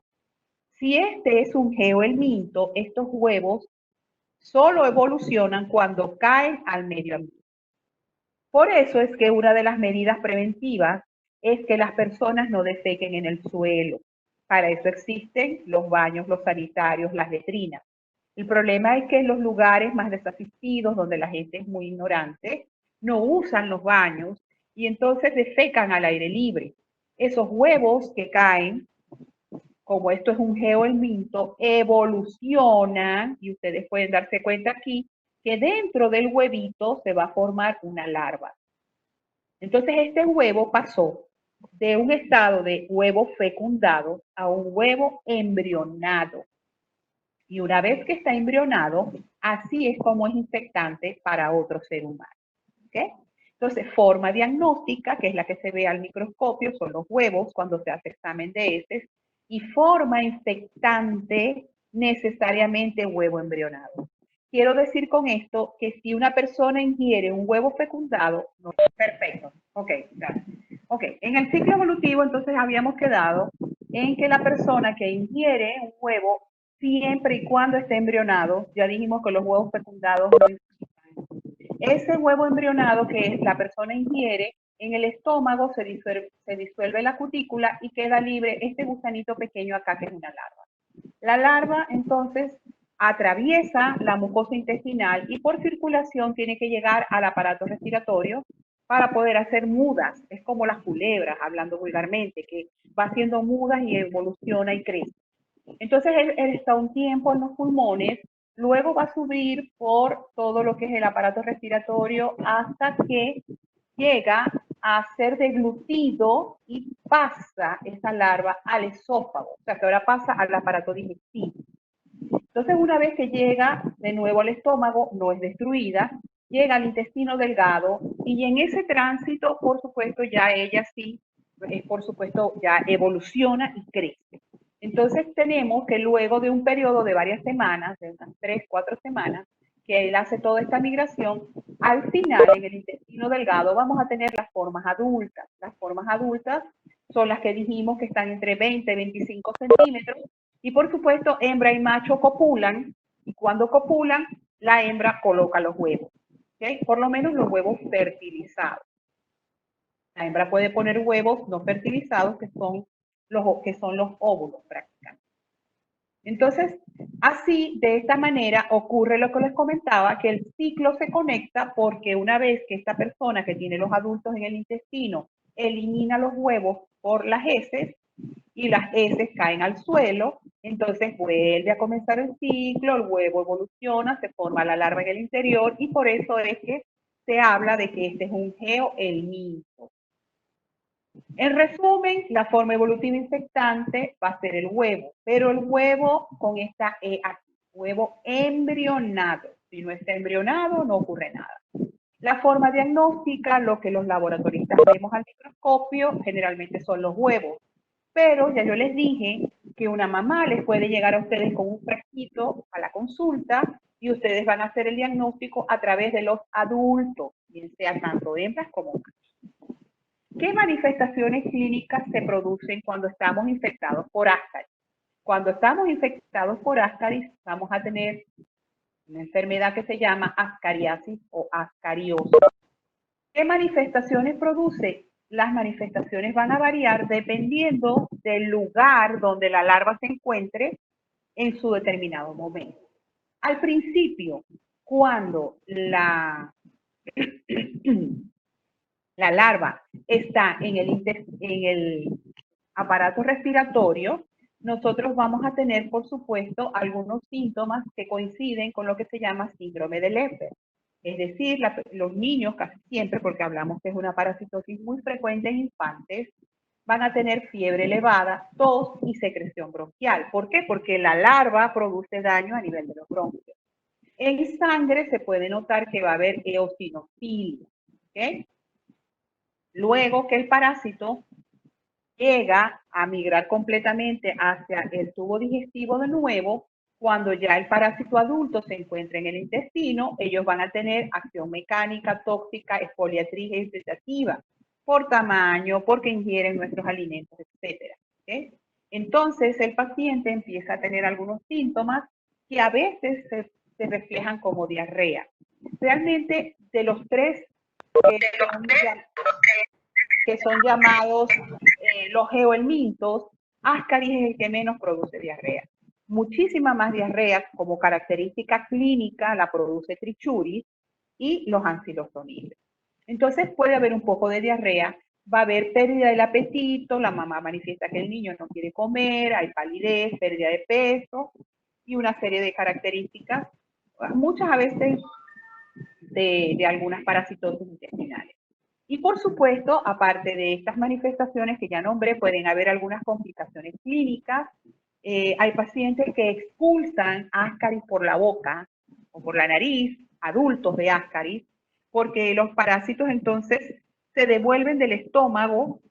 Speaker 1: Si este es un geohelminto, estos huevos solo evolucionan cuando caen al medio ambiente. Por eso es que una de las medidas preventivas es que las personas no defequen en el suelo. Para eso existen los baños, los sanitarios, las letrinas. El problema es que en los lugares más desasistidos, donde la gente es muy ignorante, no usan los baños y entonces defecan al aire libre. Esos huevos que caen, como esto es un geohelminto, evolucionan, y ustedes pueden darse cuenta aquí, que dentro del huevito se va a formar una larva. Entonces este huevo pasó de un estado de huevo fecundado a un huevo embrionado. Y una vez que está embrionado, así es como es infectante para otro ser humano. ¿Okay? Entonces, forma diagnóstica, que es la que se ve al microscopio, son los huevos cuando se hace examen de heces, y forma infectante, necesariamente huevo embrionado. Quiero decir con esto que si una persona ingiere un huevo fecundado, no es perfecto. Ok, gracias. Ok, en el ciclo evolutivo entonces habíamos quedado en que la persona que ingiere un huevo siempre y cuando esté embrionado, ya dijimos que los huevos fecundados no infectan. Ese huevo embrionado que la persona ingiere, en el estómago se disuelve la cutícula y queda libre este gusanito pequeño acá que es una larva. La larva entonces atraviesa la mucosa intestinal y por circulación tiene que llegar al aparato respiratorio para poder hacer mudas. Es como las culebras, hablando vulgarmente, que va haciendo mudas y evoluciona y crece. Entonces él está un tiempo en los pulmones, luego va a subir por todo lo que es el aparato respiratorio hasta que llega a ser deglutido y pasa esa larva al esófago, o sea que ahora pasa al aparato digestivo. Entonces, una vez que llega de nuevo al estómago, no es destruida, llega al intestino delgado y en ese tránsito, por supuesto, ya ella sí, por supuesto, ya evoluciona y crece. Entonces, tenemos que luego de un periodo de varias semanas, de unas 3, 4 semanas, que él hace toda esta migración, al final en el intestino delgado vamos a tener las formas adultas. Las formas adultas son las que dijimos que están entre 20 y 25 centímetros y por supuesto, hembra y macho copulan, y cuando copulan, la hembra coloca los huevos, ¿okay? Por lo menos los huevos fertilizados. La hembra puede poner huevos no fertilizados, que son los óvulos prácticamente. Entonces, así, de esta manera, ocurre lo que les comentaba, que el ciclo se conecta porque una vez que esta persona que tiene los adultos en el intestino elimina los huevos por las heces, y las heces caen al suelo, entonces vuelve a comenzar el ciclo, el huevo evoluciona, se forma la larva en el interior y por eso es que se habla de que este es un geohelminto. En resumen, la forma evolutiva infectante va a ser el huevo, pero el huevo con esta E aquí, huevo embrionado. Si no está embrionado, no ocurre nada. La forma diagnóstica, lo que los laboratoristas vemos al microscopio, generalmente son los huevos. Pero ya yo les dije que una mamá les puede llegar a ustedes con un frasquito a la consulta y ustedes van a hacer el diagnóstico a través de los adultos, bien sea tanto hembras como machos. ¿Qué manifestaciones clínicas se producen cuando estamos infectados por Ascaris? Cuando estamos infectados por Ascaris, vamos a tener una enfermedad que se llama ascariasis o ascariosis. ¿Qué manifestaciones produce? Las manifestaciones van a variar dependiendo del lugar donde la larva se encuentre en su determinado momento. Al principio, cuando la larva está en el aparato respiratorio, nosotros vamos a tener, por supuesto, algunos síntomas que coinciden con lo que se llama síndrome de Leber. Es decir, los niños casi siempre, porque hablamos que es una parasitosis muy frecuente en infantes, van a tener fiebre elevada, tos y secreción bronquial. ¿Por qué? Porque la larva produce daño a nivel de los bronquios. En sangre se puede notar que va a haber eosinofilia. ¿Okay? Luego que el parásito llega a migrar completamente hacia el tubo digestivo de nuevo, cuando ya el parásito adulto se encuentra en el intestino, ellos van a tener acción mecánica, tóxica, exfoliatriz e irritativa, por tamaño, porque ingieren nuestros alimentos, etc. ¿Okay? Entonces el paciente empieza a tener algunos síntomas que a veces se reflejan como diarrea. Realmente de los tres que son llamados los geohelmintos, Ascaris es el que menos produce diarrea. Muchísima más diarrea como característica clínica la produce Trichuris y los ancilostomídeos. Entonces puede haber un poco de diarrea, va a haber pérdida del apetito, la mamá manifiesta que el niño no quiere comer, hay palidez, pérdida de peso y una serie de características, muchas a veces de algunas parasitosis intestinales. Y por supuesto, aparte de estas manifestaciones que ya nombré, pueden haber algunas complicaciones clínicas. Hay pacientes que expulsan Ascaris por la boca o por la nariz, adultos de Ascaris, porque los parásitos entonces se devuelven del estómago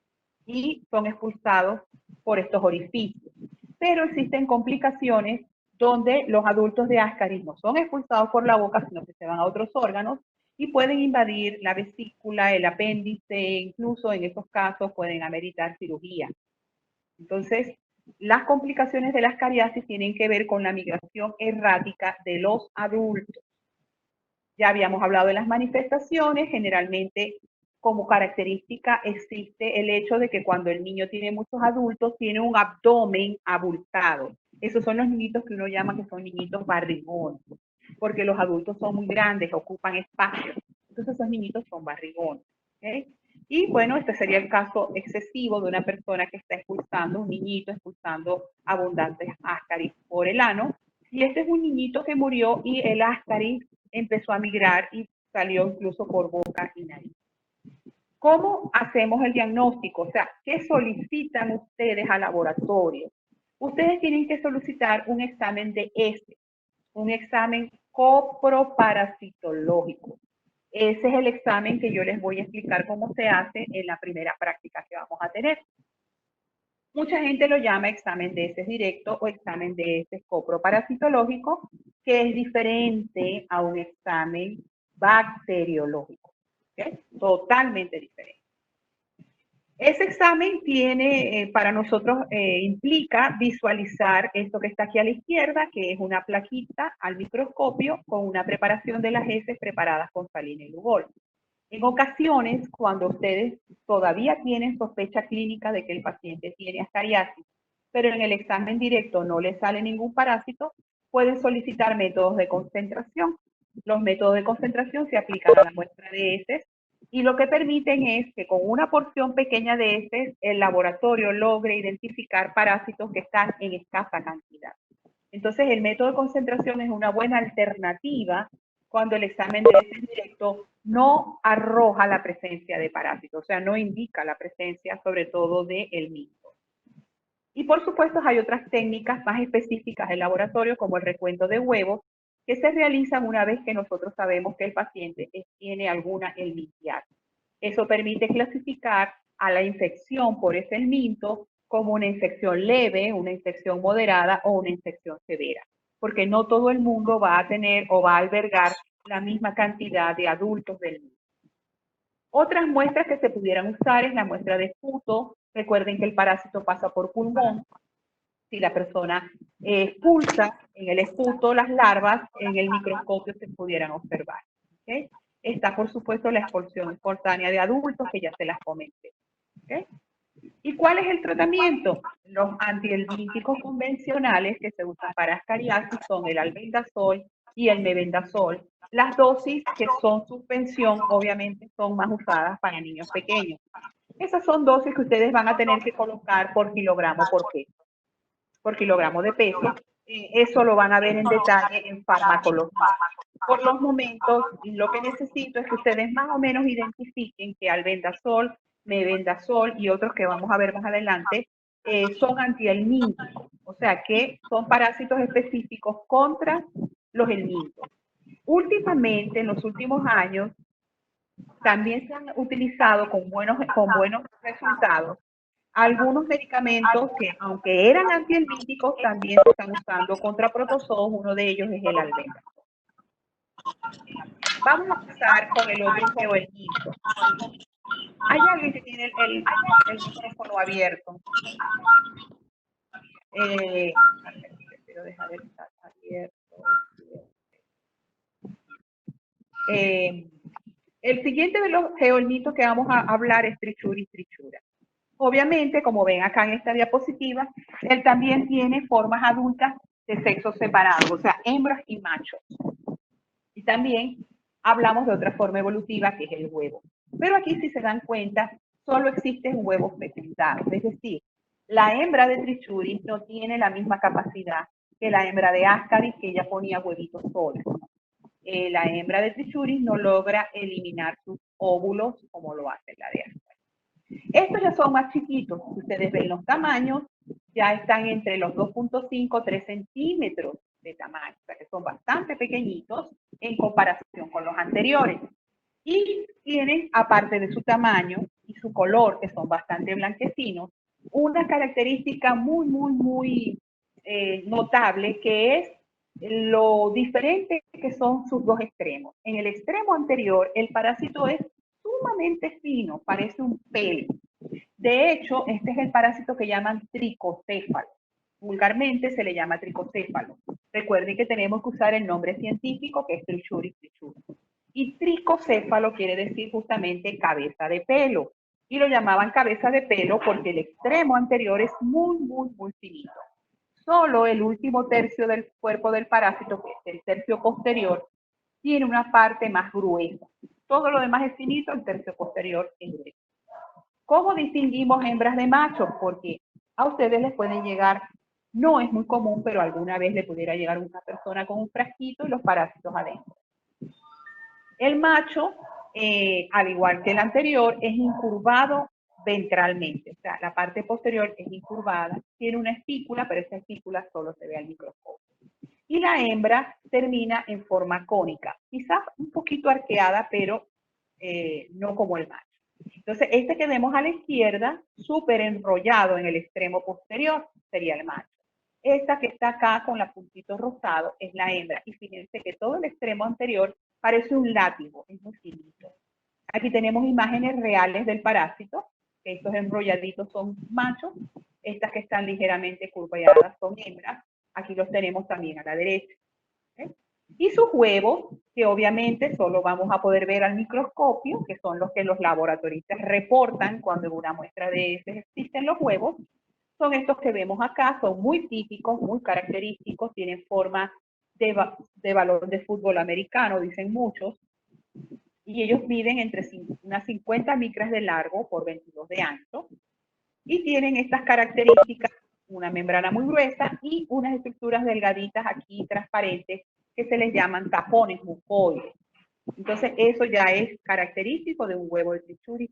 Speaker 1: y son expulsados por estos orificios. Pero existen complicaciones donde los adultos de Ascaris no son expulsados por la boca, sino que se van a otros órganos y pueden invadir la vesícula, el apéndice, incluso en esos casos pueden ameritar cirugía. Entonces, las complicaciones de la ascariasis tienen que ver con la migración errática de los adultos. Ya habíamos hablado de las manifestaciones, generalmente como característica existe el hecho de que cuando el niño tiene muchos adultos, tiene un abdomen abultado. Esos son los niñitos que uno llama que son niñitos barrigones, porque los adultos son muy grandes, ocupan espacio. Entonces esos niñitos son barrigones. ¿Okay? Y bueno, este sería el caso excesivo de una persona que está expulsando, un niñito expulsando abundantes ascaris por el ano. Y este es un niñito que murió y el ascaris empezó a migrar y salió incluso por boca y nariz. ¿Cómo hacemos el diagnóstico? O sea, ¿qué solicitan ustedes al laboratorio? Ustedes tienen que solicitar un examen de heces, un examen coproparasitológico. Ese es el examen que yo les voy a explicar cómo se hace en la primera práctica que vamos a tener. Mucha gente lo llama examen de heces directo o examen de heces coproparasitológico, que es diferente a un examen bacteriológico. ¿Okay? Totalmente diferente. Ese examen tiene, para nosotros, implica visualizar esto que está aquí a la izquierda, que es una plaquita al microscopio con una preparación de las heces preparadas con salina y lugol. En ocasiones, cuando ustedes todavía tienen sospecha clínica de que el paciente tiene ascariasis, pero en el examen directo no le sale ningún parásito, pueden solicitar métodos de concentración. Los métodos de concentración se aplican a la muestra de heces y lo que permiten es que con una porción pequeña de heces el laboratorio logre identificar parásitos que están en escasa cantidad. Entonces, el método de concentración es una buena alternativa cuando el examen de heces directo no arroja la presencia de parásitos, o sea, no indica la presencia sobre todo del mismo. Y por supuesto hay otras técnicas más específicas del laboratorio como el recuento de huevos que se realizan una vez que nosotros sabemos que el paciente tiene alguna helmintiasis. Eso permite clasificar a la infección por ese helminto como una infección leve, una infección moderada o una infección severa, porque no todo el mundo va a tener o va a albergar la misma cantidad de adultos del mismo. Otras muestras que se pudieran usar es la muestra de esputo. Recuerden que el parásito pasa por pulmón. Si la persona expulsa en el esputo las larvas, en el microscopio se pudieran observar. ¿Okay? Está, por supuesto, la expulsión espontánea de adultos, que ya se las comenté. ¿Okay? ¿Y cuál es el tratamiento? Los antihelmínticos convencionales que se usan para ascariasis son el albendazol y el mebendazol. Las dosis que son suspensión, obviamente, son más usadas para niños pequeños. Esas son dosis que ustedes van a tener que colocar por kilogramo por kilogramo de peso. Eso lo van a ver en detalle en farmacología. Por los momentos, lo que necesito es que ustedes más o menos identifiquen que albendazol, mebendazol y otros que vamos a ver más adelante son antihelmínticos, o sea que son parásitos específicos contra los helmintos. Últimamente, en los últimos años, también se han utilizado con buenos resultados algunos medicamentos que, aunque eran antihelmínticos, también se están usando contra protozoos. Uno de ellos es el albendazol. Vamos a empezar con el otro geohelminto. Hay alguien que tiene el micrófono abierto. Quiero dejar el chat abierto. El siguiente de los geohelmintos que vamos a hablar es Trichuris trichura. Obviamente, como ven acá en esta diapositiva, él también tiene formas adultas de sexo separado, o sea, hembras y machos. Y también hablamos de otra forma evolutiva que es el huevo. Pero aquí, si se dan cuenta, solo existen huevos fecundados, es decir, la hembra de Trichuris no tiene la misma capacidad que la hembra de Ascaris, que ella ponía huevitos solos. La hembra de Trichuris no logra eliminar sus óvulos como lo hace la de Ascaris. Estos ya son más chiquitos. Ustedes ven los tamaños, ya están entre los 2.5 3 centímetros de tamaño, o sea que son bastante pequeñitos en comparación con los anteriores. Y tienen, aparte de su tamaño y su color, que son bastante blanquecinos, una característica muy notable, que es lo diferente que son sus dos extremos. En el extremo anterior, el parásito es sumamente fino, parece un pelo. De hecho, este es el parásito que llaman tricocéfalo. Vulgarmente se le llama tricocéfalo. Recuerden que tenemos que usar el nombre científico, que es Trichuris trichura. Y tricocéfalo quiere decir justamente cabeza de pelo. Y lo llamaban cabeza de pelo porque el extremo anterior es muy finito. Solo el último tercio del cuerpo del parásito, que es el tercio posterior, tiene una parte más gruesa. Todo lo demás es finito, el tercio posterior es grueso. ¿Cómo distinguimos hembras de machos? Porque a ustedes les pueden llegar, no es muy común, pero alguna vez le pudiera llegar una persona con un frasquito y los parásitos adentro. El macho, al igual que el anterior, es incurvado ventralmente, o sea, la parte posterior es incurvada, tiene una espícula, pero esa espícula solo se ve al microscopio. Y la hembra termina en forma cónica, quizás un poquito arqueada, pero no como el macho. Entonces, este que vemos a la izquierda, súper enrollado en el extremo posterior, sería el macho. Esta que está acá con la puntito rosado es la hembra. Y fíjense que todo el extremo anterior parece un látigo, es muy finito. Aquí tenemos imágenes reales del parásito. Estos enrolladitos son machos. Estas que están ligeramente curvadas son hembras. Aquí los tenemos también a la derecha. ¿Okay? Y sus huevos, que obviamente solo vamos a poder ver al microscopio, que son los que los laboratoristas reportan cuando en una muestra de heces existen los huevos, son estos que vemos acá, son muy típicos, muy característicos, tienen forma de balón de fútbol americano, dicen muchos, y ellos miden entre unas 50 micras de largo por 22 de ancho, y tienen estas características, una membrana muy gruesa y unas estructuras delgaditas aquí transparentes que se les llaman tapones mucoides. Entonces eso ya es característico de un huevo de trichuris.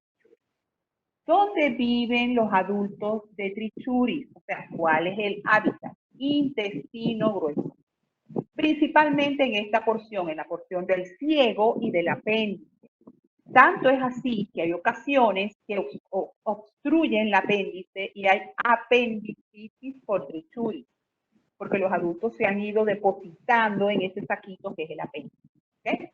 Speaker 1: ¿Dónde viven los adultos de trichuris? O sea, ¿cuál es el hábitat? Intestino grueso. Principalmente en esta porción, en la porción del ciego y del apéndice. Tanto es así que hay ocasiones que obstruyen el apéndice y hay apendicitis por trichuris, porque los adultos se han ido depositando en ese saquito que es el apéndice. ¿Okay?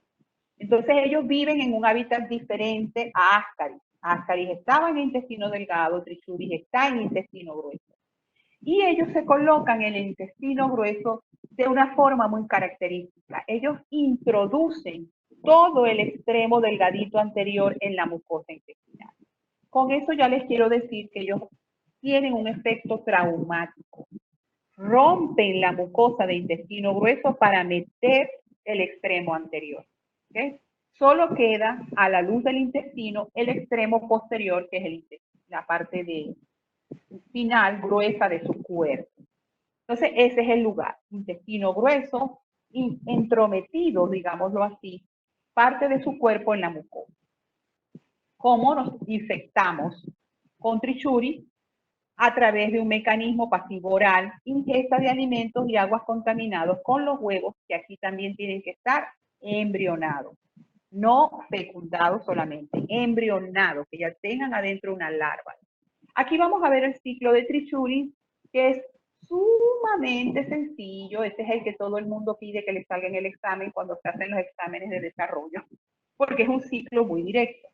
Speaker 1: Entonces ellos viven en un hábitat diferente a Ascaris. Ascaris estaba en el intestino delgado, trichuris está en el intestino grueso. Y ellos se colocan en el intestino grueso de una forma muy característica. Ellos introducen todo el extremo delgadito anterior en la mucosa intestinal. Con eso ya les quiero decir que ellos tienen un efecto traumático. Rompen la mucosa de intestino grueso para meter el extremo anterior. ¿Okay? Solo queda a la luz del intestino el extremo posterior, que es el intestino, la parte final gruesa de su cuerpo. Entonces, ese es el lugar, intestino grueso, entrometido, digámoslo así, parte de su cuerpo en la mucosa. ¿Cómo nos infectamos con trichuris? A través de un mecanismo pasivo oral, ingesta de alimentos y aguas contaminados con los huevos, que aquí también tienen que estar embrionados, no fecundados solamente, embrionados, que ya tengan adentro una larva. Aquí vamos a ver el ciclo de trichuris, que es sumamente sencillo. Este es el que todo el mundo pide que le salga en el examen cuando se hacen los exámenes de desarrollo, porque es un ciclo muy directo.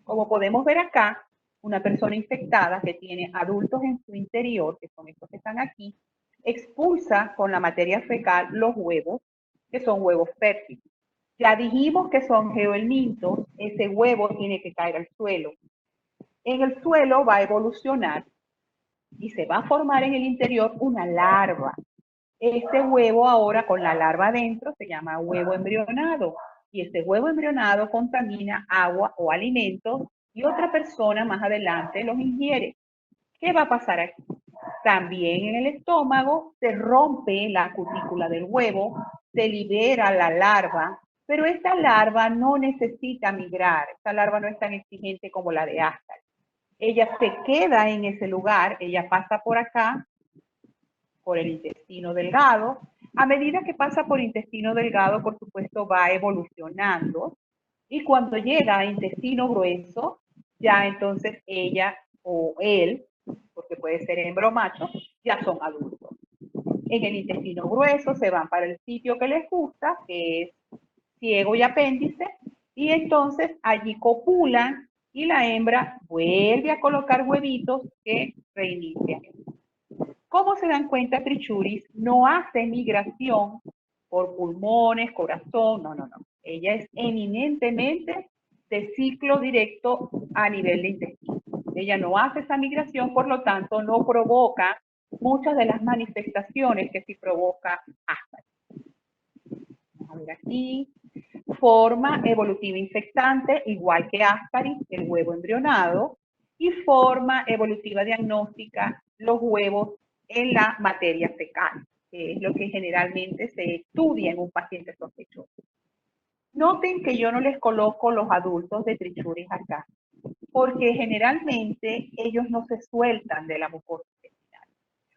Speaker 1: Como podemos ver acá, una persona infectada que tiene adultos en su interior, que son estos que están aquí, expulsa con la materia fecal los huevos, que son huevos fértiles. Ya dijimos que son geohelmintos, ese huevo tiene que caer al suelo. En el suelo va a evolucionar y se va a formar en el interior una larva. Este huevo ahora con la larva adentro se llama huevo embrionado y este huevo embrionado contamina agua o alimentos y otra persona más adelante los ingiere. ¿Qué va a pasar aquí? También en el estómago se rompe la cutícula del huevo, se libera la larva, pero esta larva no necesita migrar, esta larva no es tan exigente como la de Ascaris. Ella se queda en ese lugar, ella pasa por acá, por el intestino delgado. A medida que pasa por intestino delgado, por supuesto, va evolucionando. Y cuando llega a intestino grueso, ya entonces ella o él, porque puede ser hembra o macho, ya son adultos. En el intestino grueso se van para el sitio que les gusta, que es ciego y apéndice, y entonces allí copulan y la hembra vuelve a colocar huevitos que reinician. ¿Cómo se dan cuenta trichuris? No hace migración por pulmones, corazón, no. Ella es eminentemente de ciclo directo a nivel de intestino. Ella no hace esa migración, por lo tanto no provoca muchas de las manifestaciones que sí provoca Ascaris. Vamos a ver aquí. Forma evolutiva infectante, igual que Ascaris, el huevo embrionado. y forma evolutiva diagnóstica los huevos en la materia fecal, que es lo que generalmente se estudia en un paciente sospechoso. Noten que yo no les coloco los adultos de trichuris acá, porque generalmente ellos no se sueltan de la mucosa intestinal.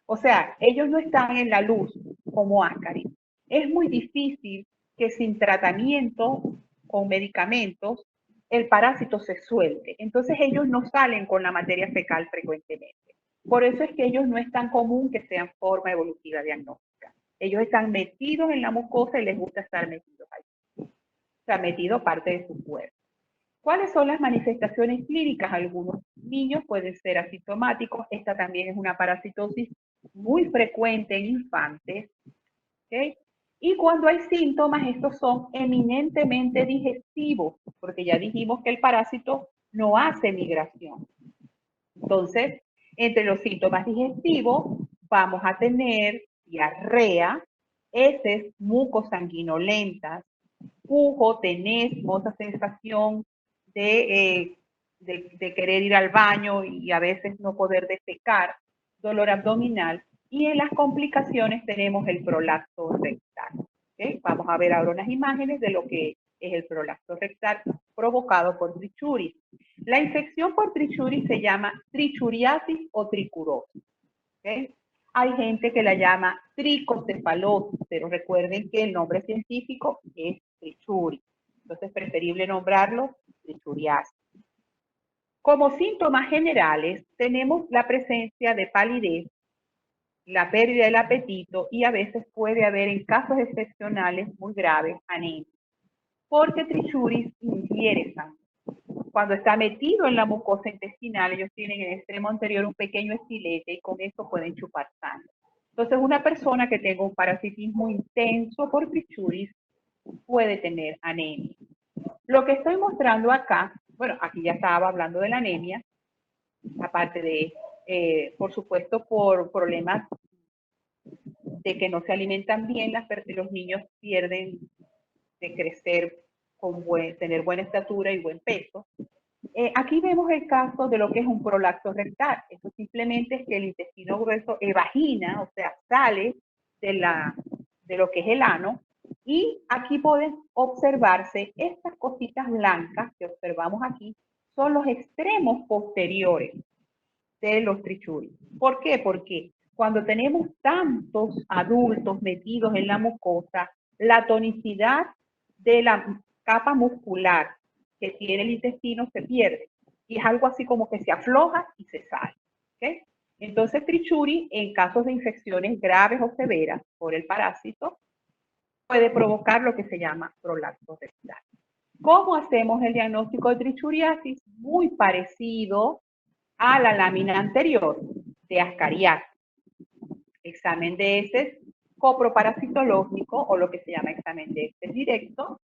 Speaker 1: O sea, ellos no están en la luz como Ascaris. Es muy difícil que sin tratamiento con medicamentos el parásito se suelte. Entonces ellos no salen con la materia fecal frecuentemente. Por eso es que ellos no es tan común que sean forma evolutiva diagnóstica. Ellos están metidos en la mucosa y les gusta estar metidos ahí. O sea, metido parte de su cuerpo. ¿Cuáles son las manifestaciones clínicas? Algunos niños pueden ser asintomáticos. Esta también es una parasitosis muy frecuente en infantes. ¿Okay? Y cuando hay síntomas, estos son eminentemente digestivos, porque ya dijimos que el parásito no hace migración. Entonces, entre los síntomas digestivos vamos a tener diarrea, heces mucosanguinolentas, pujo, tenesmo, esa sensación de querer ir al baño y a veces no poder defecar, dolor abdominal, y en las complicaciones tenemos el prolapso rectal. ¿Okay? Vamos a ver ahora unas imágenes de lo que es el prolapso rectal provocado por trichuris. La infección por trichuris se llama trichuriasis o tricurosis. ¿Okay? Hay gente que la llama tricocefalosis, pero recuerden que el nombre científico es trichuris. Entonces es preferible nombrarlo trichuriasis. Como síntomas generales tenemos la presencia de palidez, la pérdida del apetito y a veces puede haber en casos excepcionales muy graves anemia, porque trichuris ingiere sangre. Cuando está metido en la mucosa intestinal, ellos tienen en el extremo anterior un pequeño estilete y con eso pueden chupar sangre. Entonces, una persona que tenga un parasitismo intenso por trichuris puede tener anemia. Lo que estoy mostrando acá, bueno, aquí ya estaba hablando de la anemia, aparte de, por supuesto, por problemas de que no se alimentan bien, los niños pierden de crecer tener buena estatura y buen peso. Aquí vemos el caso de lo que es un prolapso rectal. Esto simplemente es que el intestino grueso evagina, o sea, sale de lo que es el ano, y aquí pueden observarse estas cositas blancas que observamos aquí, son los extremos posteriores de los trichuris. ¿Por qué? Porque cuando tenemos tantos adultos metidos en la mucosa, la tonicidad de la capa muscular que tiene el intestino se pierde. Y es algo así como que se afloja y se sale. ¿Okay? Entonces, trichuri, en casos de infecciones graves o severas por el parásito, puede provocar lo que se llama prolapso rectal. ¿Cómo hacemos el diagnóstico de trichuriasis? Muy parecido a la lámina anterior de ascariasis. Examen de heces coproparasitológico o lo que se llama examen de heces directo,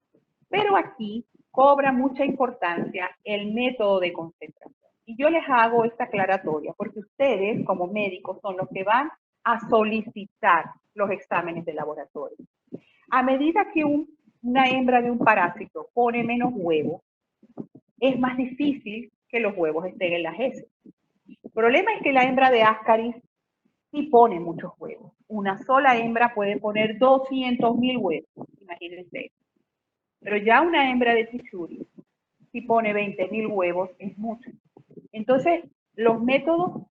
Speaker 1: pero aquí cobra mucha importancia el método de concentración. Y yo les hago esta aclaratoria porque ustedes como médicos son los que van a solicitar los exámenes de laboratorio. A medida que una hembra de un parásito pone menos huevos, es más difícil que los huevos estén en las heces. El problema es que la hembra de Ascaris sí pone muchos huevos. Una sola hembra puede poner 200.000 huevos, imagínense. Pero ya una hembra de trichuris, si pone 20.000 huevos, es mucho. Entonces, los métodos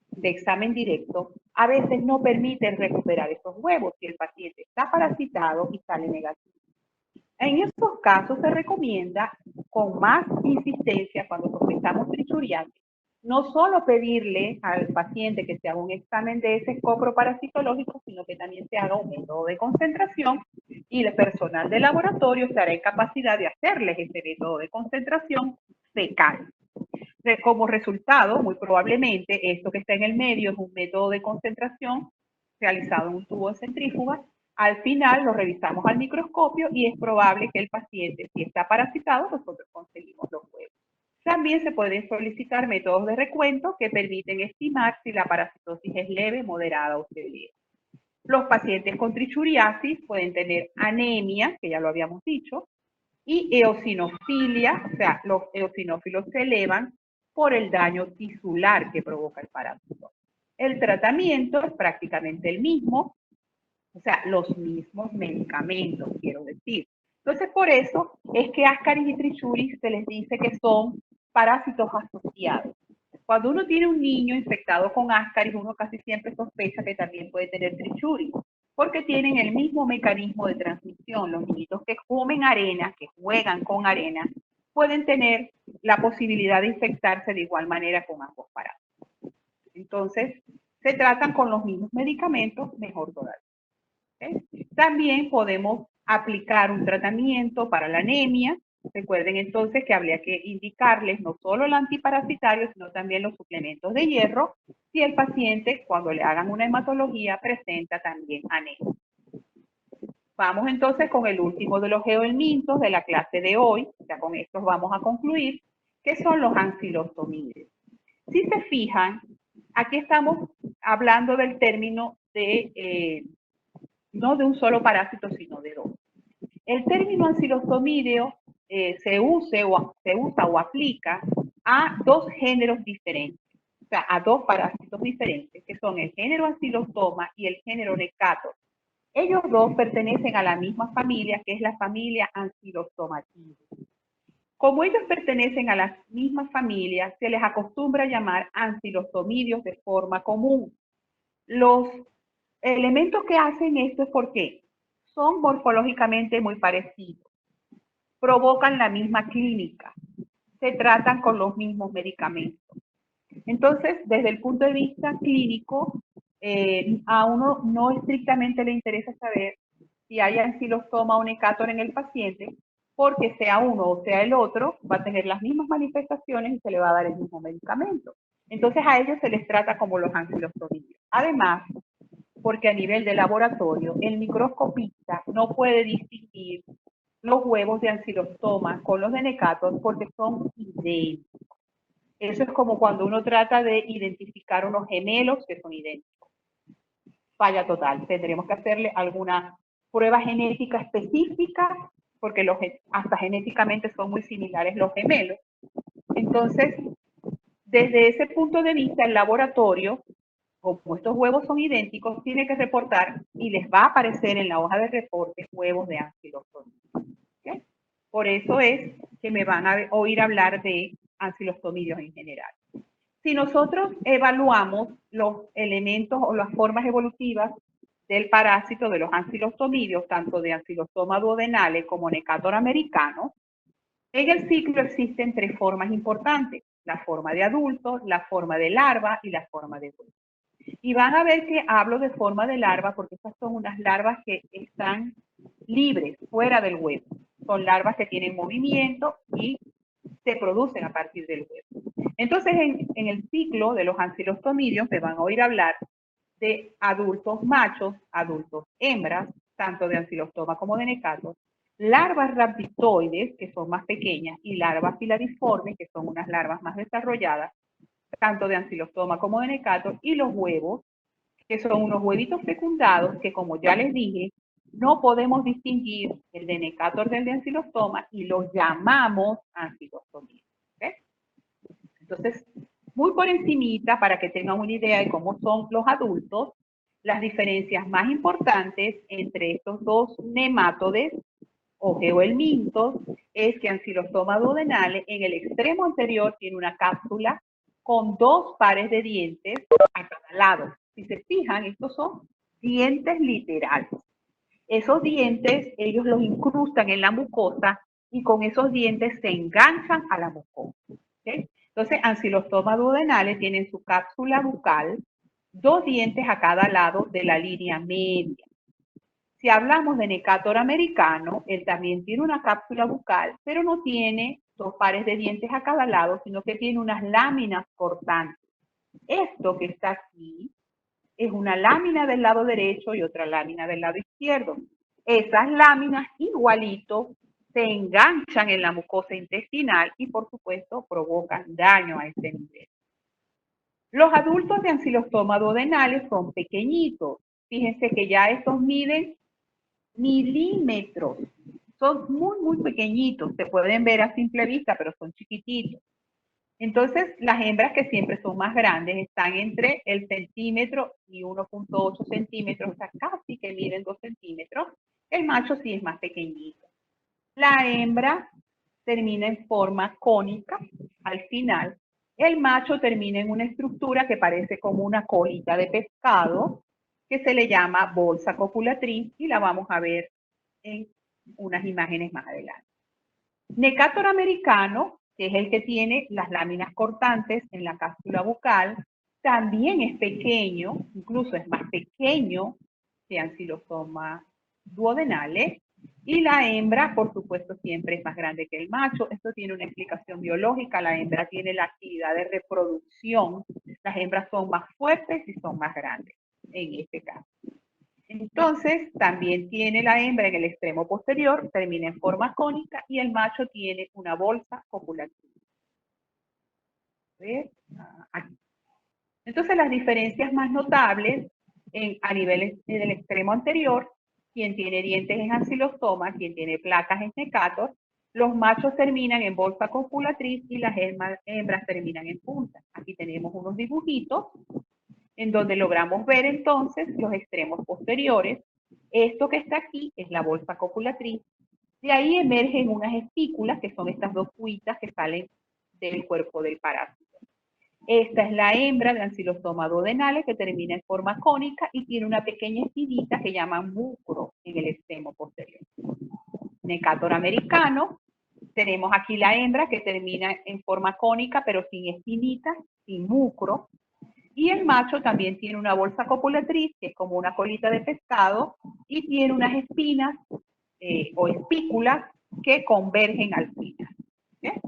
Speaker 1: de examen directo a veces no permiten recuperar esos huevos si el paciente está parasitado y sale negativo. En estos casos se recomienda con más insistencia cuando sospechamos trichuriasis, no solo pedirle al paciente que se haga un examen de ese coproparasitológico, sino que también se haga un método de concentración y el personal de laboratorio estará en capacidad de hacerles ese método de concentración fecal. Como resultado, muy probablemente, esto que está en el medio es un método de concentración realizado en un tubo de centrífuga. Al final lo revisamos al microscopio y es probable que el paciente, si está parasitado, nosotros conseguimos los huevos. También se pueden solicitar métodos de recuento que permiten estimar si la parasitosis es leve, moderada o severa. Los pacientes con trichuriasis pueden tener anemia, que ya lo habíamos dicho, y eosinofilia, o sea, los eosinófilos se elevan por el daño tisular que provoca el parásito. El tratamiento es prácticamente el mismo, o sea, los mismos medicamentos, quiero decir. Entonces, por eso es que Ascaris y Trichuris se les dice que son parásitos asociados. Cuando uno tiene un niño infectado con Ascaris, uno casi siempre sospecha que también puede tener Trichuris, porque tienen el mismo mecanismo de transmisión. Los niñitos que comen arena, que juegan con arena, pueden tener la posibilidad de infectarse de igual manera con ambos parásitos. Entonces, se tratan con los mismos medicamentos, mejor todavía. ¿Okay? También podemos aplicar un tratamiento para la anemia. Recuerden entonces que habría que indicarles no solo el antiparasitario, sino también los suplementos de hierro si el paciente, cuando le hagan una hematología, presenta también anemia. Vamos entonces con el último de los geohelmintos de la clase de hoy. Ya con estos vamos a concluir, que son los ancilostomídeos. Si se fijan, aquí estamos hablando del término de no de un solo parásito, sino de dos. El término ancilostomídeo se usa o aplica a dos géneros diferentes, o sea, a dos parásitos diferentes, que son el género ancilostoma y el género Necator. Ellos dos pertenecen a la misma familia, que es la familia Ancylostomatidae. Como ellos pertenecen a la misma familia, se les acostumbra llamar ancilostomídeos de forma común. Los elementos que hacen esto es porque son morfológicamente muy parecidos, provocan la misma clínica, se tratan con los mismos medicamentos. Entonces, desde el punto de vista clínico, a uno no estrictamente le interesa saber si hay ancilostoma o Necator en el paciente, porque sea uno o sea el otro, va a tener las mismas manifestaciones y se le va a dar el mismo medicamento. Entonces, a ellos se les trata como los ancilostomídeos. Además, porque a nivel de laboratorio, el microscopista no puede distinguir los huevos de ancilostoma con los de Necator porque son idénticos. Eso es como cuando uno trata de identificar unos gemelos que son idénticos. Falla total. Tendremos que hacerle alguna prueba genética específica porque hasta genéticamente son muy similares los gemelos. Entonces, desde ese punto de vista, el laboratorio, como estos huevos son idénticos, tiene que reportar y les va a aparecer en la hoja de reporte huevos de ancilostomía. ¿Okay? Por eso es que me van a oír hablar de ancilostomídeos en general. Si nosotros evaluamos los elementos o las formas evolutivas del parásito de los ancilostomídeos, tanto de ancilostoma duodenale como Necator americano, en el ciclo existen tres formas importantes: la forma de adulto, la forma de larva y la forma de huevo. Y van a ver que hablo de forma de larva porque estas son unas larvas que están libres, fuera del huevo. Son larvas que tienen movimiento y se producen a partir del huevo. Entonces, en el ciclo de los ancilostomídeos me van a oír hablar de adultos machos, adultos hembras, tanto de ancilostoma como de Necator, larvas rhabditoides, que son más pequeñas, y larvas filariformes, que son unas larvas más desarrolladas, tanto de ancilostoma como de Necator, y los huevos, que son unos huevitos fecundados que, como ya les dije, no podemos distinguir el de Necator del de ancilostoma y los llamamos ancilostomía. ¿Okay? Entonces, muy por encimita, para que tengan una idea de cómo son los adultos, las diferencias más importantes entre estos dos nemátodes o geohelmintos es que ancilostoma duodenale en el extremo anterior tiene una cápsula con dos pares de dientes a cada lado. Si se fijan, estos son dientes literales. Esos dientes ellos los incrustan en la mucosa y con esos dientes se enganchan a la mucosa. ¿Okay? Entonces, ancilostoma duodenale tienen su cápsula bucal, dos dientes a cada lado de la línea media. Si hablamos de Necator americano, él también tiene una cápsula bucal, pero no tiene dos pares de dientes a cada lado, sino que tiene unas láminas cortantes. Esto que está aquí es una lámina del lado derecho y otra lámina del lado izquierdo. Esas láminas igualito se enganchan en la mucosa intestinal y, por supuesto, provocan daño a este nivel. Los adultos de ancilostoma duodenales son pequeñitos. Fíjense que ya estos miden milímetros. Son muy, muy pequeñitos. Se pueden ver a simple vista, pero son chiquititos. Entonces, las hembras que siempre son más grandes están entre el centímetro y 1.8 centímetros, o sea, casi que miden 2 centímetros. El macho sí es más pequeñito. La hembra termina en forma cónica al final. El macho termina en una estructura que parece como una colita de pescado, que se le llama bolsa copulatriz y la vamos a ver en unas imágenes más adelante. Necator americano, que es el que tiene las láminas cortantes en la cápsula bucal, también es pequeño, incluso es más pequeño que Ancylostoma duodenale, y la hembra, por supuesto, siempre es más grande que el macho. Esto tiene una explicación biológica. La hembra tiene la actividad de reproducción. Las hembras son más fuertes y son más grandes, en este caso. Entonces, también tiene la hembra en el extremo posterior, termina en forma cónica, y el macho tiene una bolsa copulativa. ¿Ves? Aquí. Entonces, las diferencias más notables a nivel del extremo anterior, quien tiene dientes es Ancylostoma, quien tiene placas es Necator. Los machos terminan en bolsa copulatriz y las hembras terminan en punta. Aquí tenemos unos dibujitos en donde logramos ver entonces los extremos posteriores. Esto que está aquí es la bolsa copulatriz. De ahí emergen unas espículas, que son estas dos cuitas que salen del cuerpo del parásito. Esta es la hembra de Ancylostoma duodenale, que termina en forma cónica y tiene una pequeña espinita que llaman mucro en el extremo posterior. Necator americano, tenemos aquí la hembra que termina en forma cónica pero sin espinita, sin mucro. Y el macho también tiene una bolsa copulatriz, que es como una colita de pescado, y tiene unas espinas o espículas que convergen al final. ¿Okay?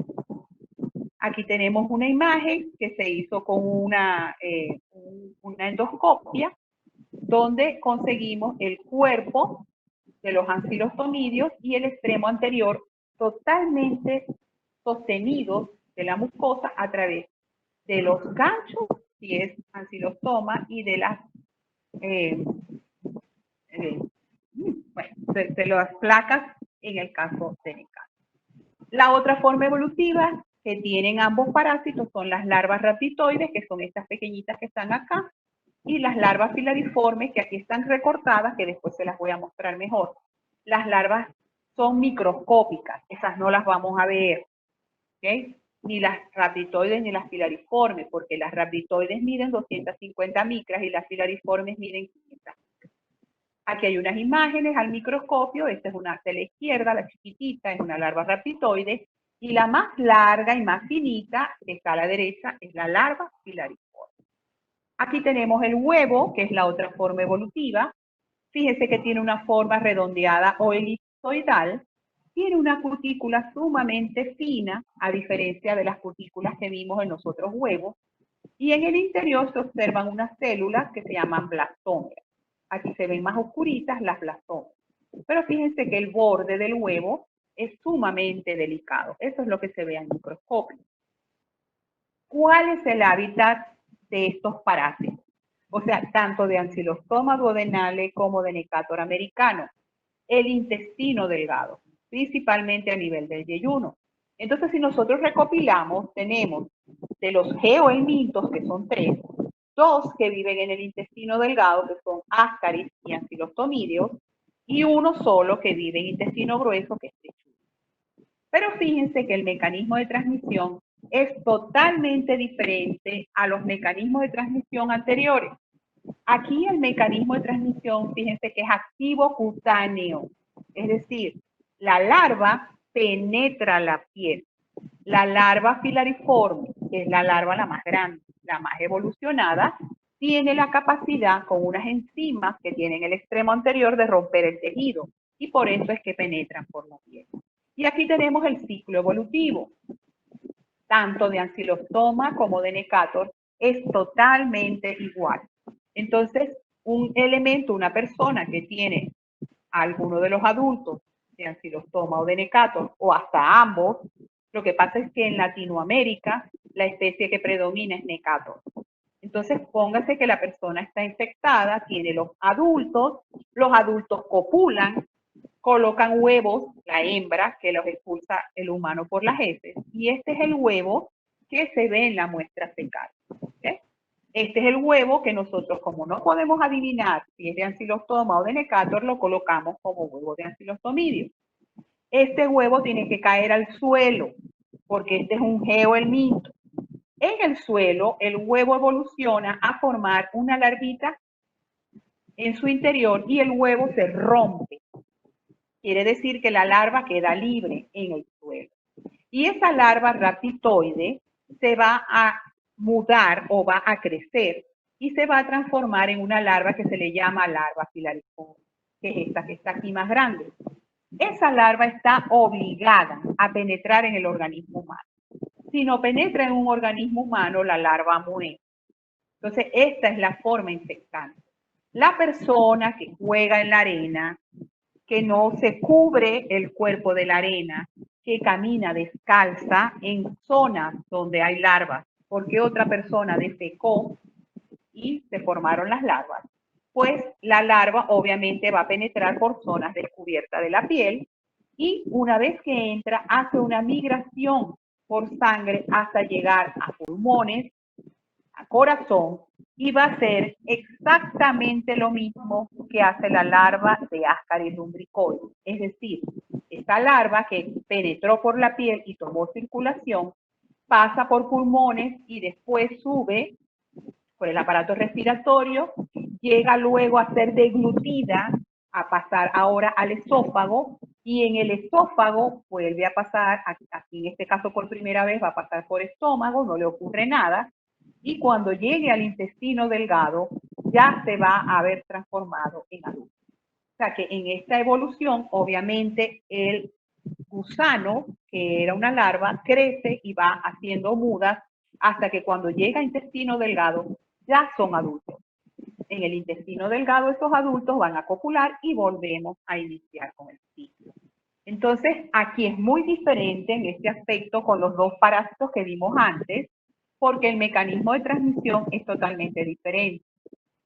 Speaker 1: Aquí tenemos una imagen que se hizo con una endoscopia, donde conseguimos el cuerpo de los ancilostomidios y el extremo anterior totalmente sostenidos de la mucosa a través de los ganchos, si es ancilostoma, y de las de las placas en el caso de Necator. La otra forma evolutiva que tienen ambos parásitos son las larvas rhabditoides, que son estas pequeñitas que están acá, y las larvas filariformes, que aquí están recortadas, que después se las voy a mostrar mejor. Las larvas son microscópicas, esas no las vamos a ver, ¿ok? Ni las rhabditoides ni las filariformes, porque las rhabditoides miden 250 micras y las filariformes miden 500. Aquí hay unas imágenes al microscopio. Esta es una de la izquierda, la chiquitita, es una larva rhabditoide, y la más larga y más finita, que está a la derecha, es la larva filariforme. Aquí tenemos el huevo, que es la otra forma evolutiva. Fíjense que tiene una forma redondeada o elipsoidal. Tiene una cutícula sumamente fina, a diferencia de las cutículas que vimos en los otros huevos. Y en el interior se observan unas células que se llaman blastómeras. Aquí se ven más oscuritas las blastómeras. Pero fíjense que el borde del huevo es sumamente delicado. Eso es lo que se ve al microscopio. ¿Cuál es el hábitat de estos parásitos? O sea, tanto de Ancylostoma duodenale como de Necator americano. El intestino delgado, principalmente a nivel del yeyuno. Entonces, si nosotros recopilamos, tenemos de los geohelmintos, que son 3, 2 que viven en el intestino delgado, que son Ascaris y Ancylostomídeos, y uno solo que vive en intestino grueso, que es Lechuga. Pero fíjense que el mecanismo de transmisión es totalmente diferente a los mecanismos de transmisión anteriores. Aquí el mecanismo de transmisión, fíjense que es activo cutáneo, es decir, la larva penetra la piel. La larva filariforme, que es la larva la más grande, la más evolucionada, tiene la capacidad con unas enzimas que tienen el extremo anterior de romper el tejido, y por eso es que penetran por la piel. Y aquí tenemos el ciclo evolutivo, tanto de Ancylostoma como de Necator, es totalmente igual. Entonces, un elemento, una persona que tiene alguno de los adultos de Ancylostoma o de Necator, o hasta ambos, lo que pasa es que en Latinoamérica la especie que predomina es Necator. Entonces, póngase que la persona está infectada, tiene los adultos copulan, colocan huevos, la hembra, que los expulsa el humano por las heces, y este es el huevo que se ve en la muestra fecal. ¿Okay? Este es el huevo que nosotros, como no podemos adivinar si es de Ancylostoma o de Necator, lo colocamos como huevo de Ancylostomideo. Este huevo tiene que caer al suelo, porque este es un geohelminto. En el suelo, el huevo evoluciona a formar una larvita en su interior y el huevo se rompe. Quiere decir que la larva queda libre en el suelo. Y esa larva raptitoide se va a mudar o va a crecer y se va a transformar en una larva que se le llama larva filariforme, que es esta que está aquí más grande. Esa larva está obligada a penetrar en el organismo humano. Si no penetra en un organismo humano, la larva muere. Entonces, esta es la forma infectante. La persona que juega en la arena, que no se cubre el cuerpo de la arena, que camina descalza en zonas donde hay larvas, porque otra persona defecó y se formaron las larvas, pues la larva obviamente va a penetrar por zonas descubiertas de la piel y una vez que entra hace una migración por sangre hasta llegar a pulmones, a corazón y va a ser exactamente lo mismo que hace la larva de Ascaris lumbricoides. Es decir, esta larva que penetró por la piel y tomó circulación, pasa por pulmones y después sube por el aparato respiratorio, llega luego a ser deglutida, a pasar ahora al esófago, y en el esófago vuelve a pasar, aquí en este caso por primera vez va a pasar por estómago, no le ocurre nada, y cuando llegue al intestino delgado ya se va a haber transformado en adulto. O sea que en esta evolución, obviamente, el gusano, que era una larva, crece y va haciendo mudas hasta que cuando llega a intestino delgado ya son adultos. En el intestino delgado esos adultos van a copular y volvemos a iniciar con el ciclo. Entonces, aquí es muy diferente en este aspecto con los dos parásitos que vimos antes, porque el mecanismo de transmisión es totalmente diferente.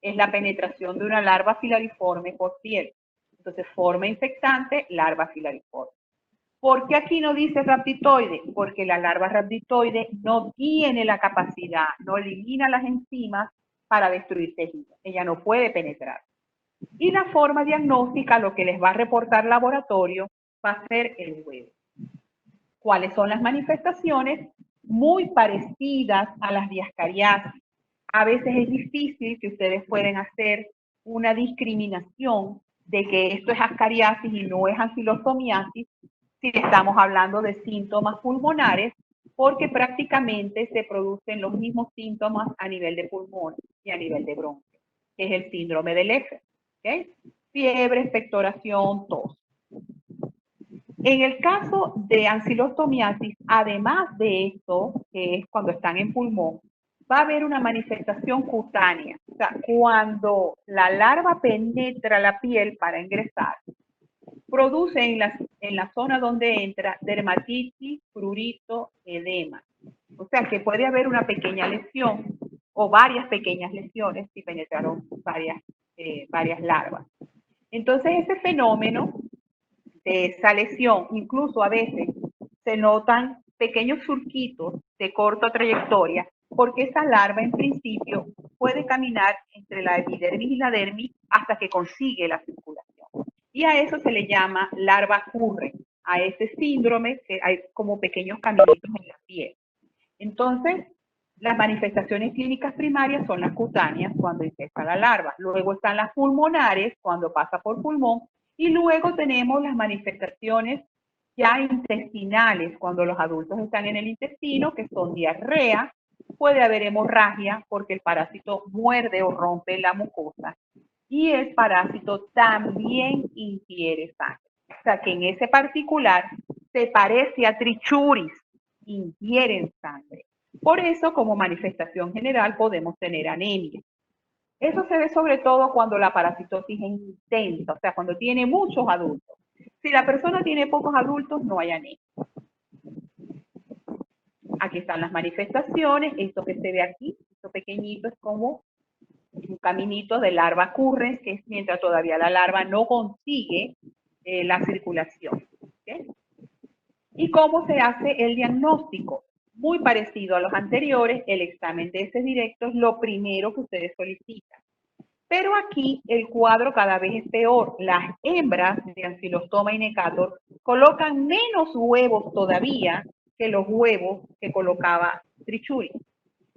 Speaker 1: Es la penetración de una larva filariforme por piel. Entonces, forma infectante, larva filariforme. ¿Por qué aquí no dice raptitoide? Porque la larva raptitoide no tiene la capacidad, no elimina las enzimas para destruir tejido. Ella no puede penetrar. Y la forma diagnóstica, lo que les va a reportar laboratorio, va a ser el huevo. ¿Cuáles son las manifestaciones? Muy parecidas a las de ascariasis. A veces es difícil que ustedes pueden hacer una discriminación de que esto es ascariasis y no es anquilosomiasis si estamos hablando de síntomas pulmonares, porque prácticamente se producen los mismos síntomas a nivel de pulmón y a nivel de bronquio, que es el síndrome de Leffler. ¿Okay? Fiebre, expectoración, tos. En el caso de ancilostomiasis, además de esto, que es cuando están en pulmón, va a haber una manifestación cutánea. O sea, cuando la larva penetra la piel para ingresar, produce en la zona donde entra dermatitis, prurito, edema. O sea, que puede haber una pequeña lesión o varias pequeñas lesiones si penetraron varias larvas. Entonces, ese fenómeno de esa lesión, incluso a veces se notan pequeños surquitos de corta trayectoria, porque esa larva en principio puede caminar entre la epidermis y la dermis hasta que consigue la circulación. Y a eso se le llama larva curre, a ese síndrome que hay como pequeños caminitos en la piel. Entonces, las manifestaciones clínicas primarias son las cutáneas cuando infecta la larva. Luego están las pulmonares cuando pasa por pulmón. Y luego tenemos las manifestaciones ya intestinales cuando los adultos están en el intestino, que son diarrea. Puede haber hemorragia porque el parásito muerde o rompe la mucosa. Y el parásito también ingiere sangre. O sea que en ese particular se parece a trichuris, ingieren sangre. Por eso, como manifestación general, podemos tener anemia. Eso se ve sobre todo cuando la parasitosis es intensa, o sea, cuando tiene muchos adultos. Si la persona tiene pocos adultos, no hay anemia. Aquí están las manifestaciones. Esto que se ve aquí, esto pequeñito, es como un caminito de larva currens, que es mientras todavía la larva no consigue la circulación. ¿Okay? ¿Y cómo se hace el diagnóstico? muy parecido a los anteriores, el examen de heces directo es lo primero que ustedes solicitan. Pero aquí el cuadro cada vez es peor. Las hembras de Ancylostoma y Necator colocan menos huevos todavía que los huevos que colocaba Trichuri.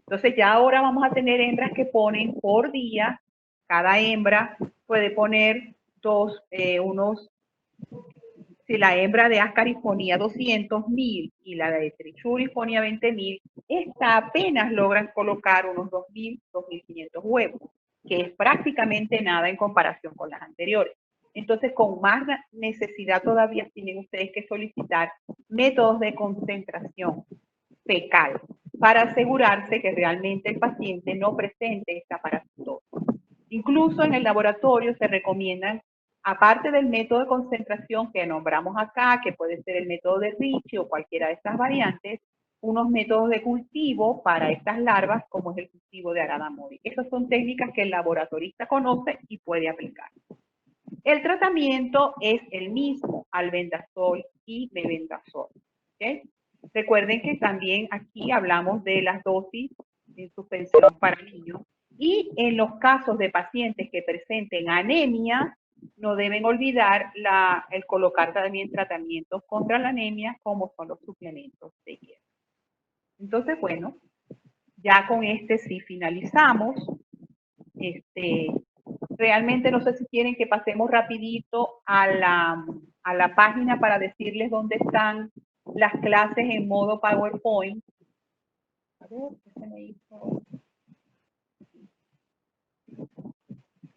Speaker 1: Entonces ya ahora vamos a tener hembras que ponen por día, cada hembra puede poner si la hembra de Ascaris ponía 200.000 y la de Trichuri ponía 20.000, esta apenas logran colocar unos 2.000, 2.500 huevos, que es prácticamente nada en comparación con las anteriores. Entonces, con más necesidad todavía tienen ustedes que solicitar métodos de concentración fecal para asegurarse que realmente el paciente no presente esta parasitosis. Incluso en el laboratorio se recomiendan, aparte del método de concentración que nombramos acá, que puede ser el método de Ricci o cualquiera de estas variantes, unos métodos de cultivo para estas larvas, como es el cultivo de Arada mori. Esas son técnicas que el laboratorista conoce y puede aplicar. El tratamiento es el mismo, albendazol y mebendazol. ¿Okay? Recuerden que también aquí hablamos de las dosis en suspensión para niños. Y en los casos de pacientes que presenten anemia, no deben olvidar el colocar también tratamientos contra la anemia, como son los suplementos de hierro. Entonces, bueno, ya con este sí finalizamos. Realmente no sé si quieren que pasemos rapidito a la página para decirles dónde están las clases en modo PowerPoint. A ver, ¿qué se me hizo?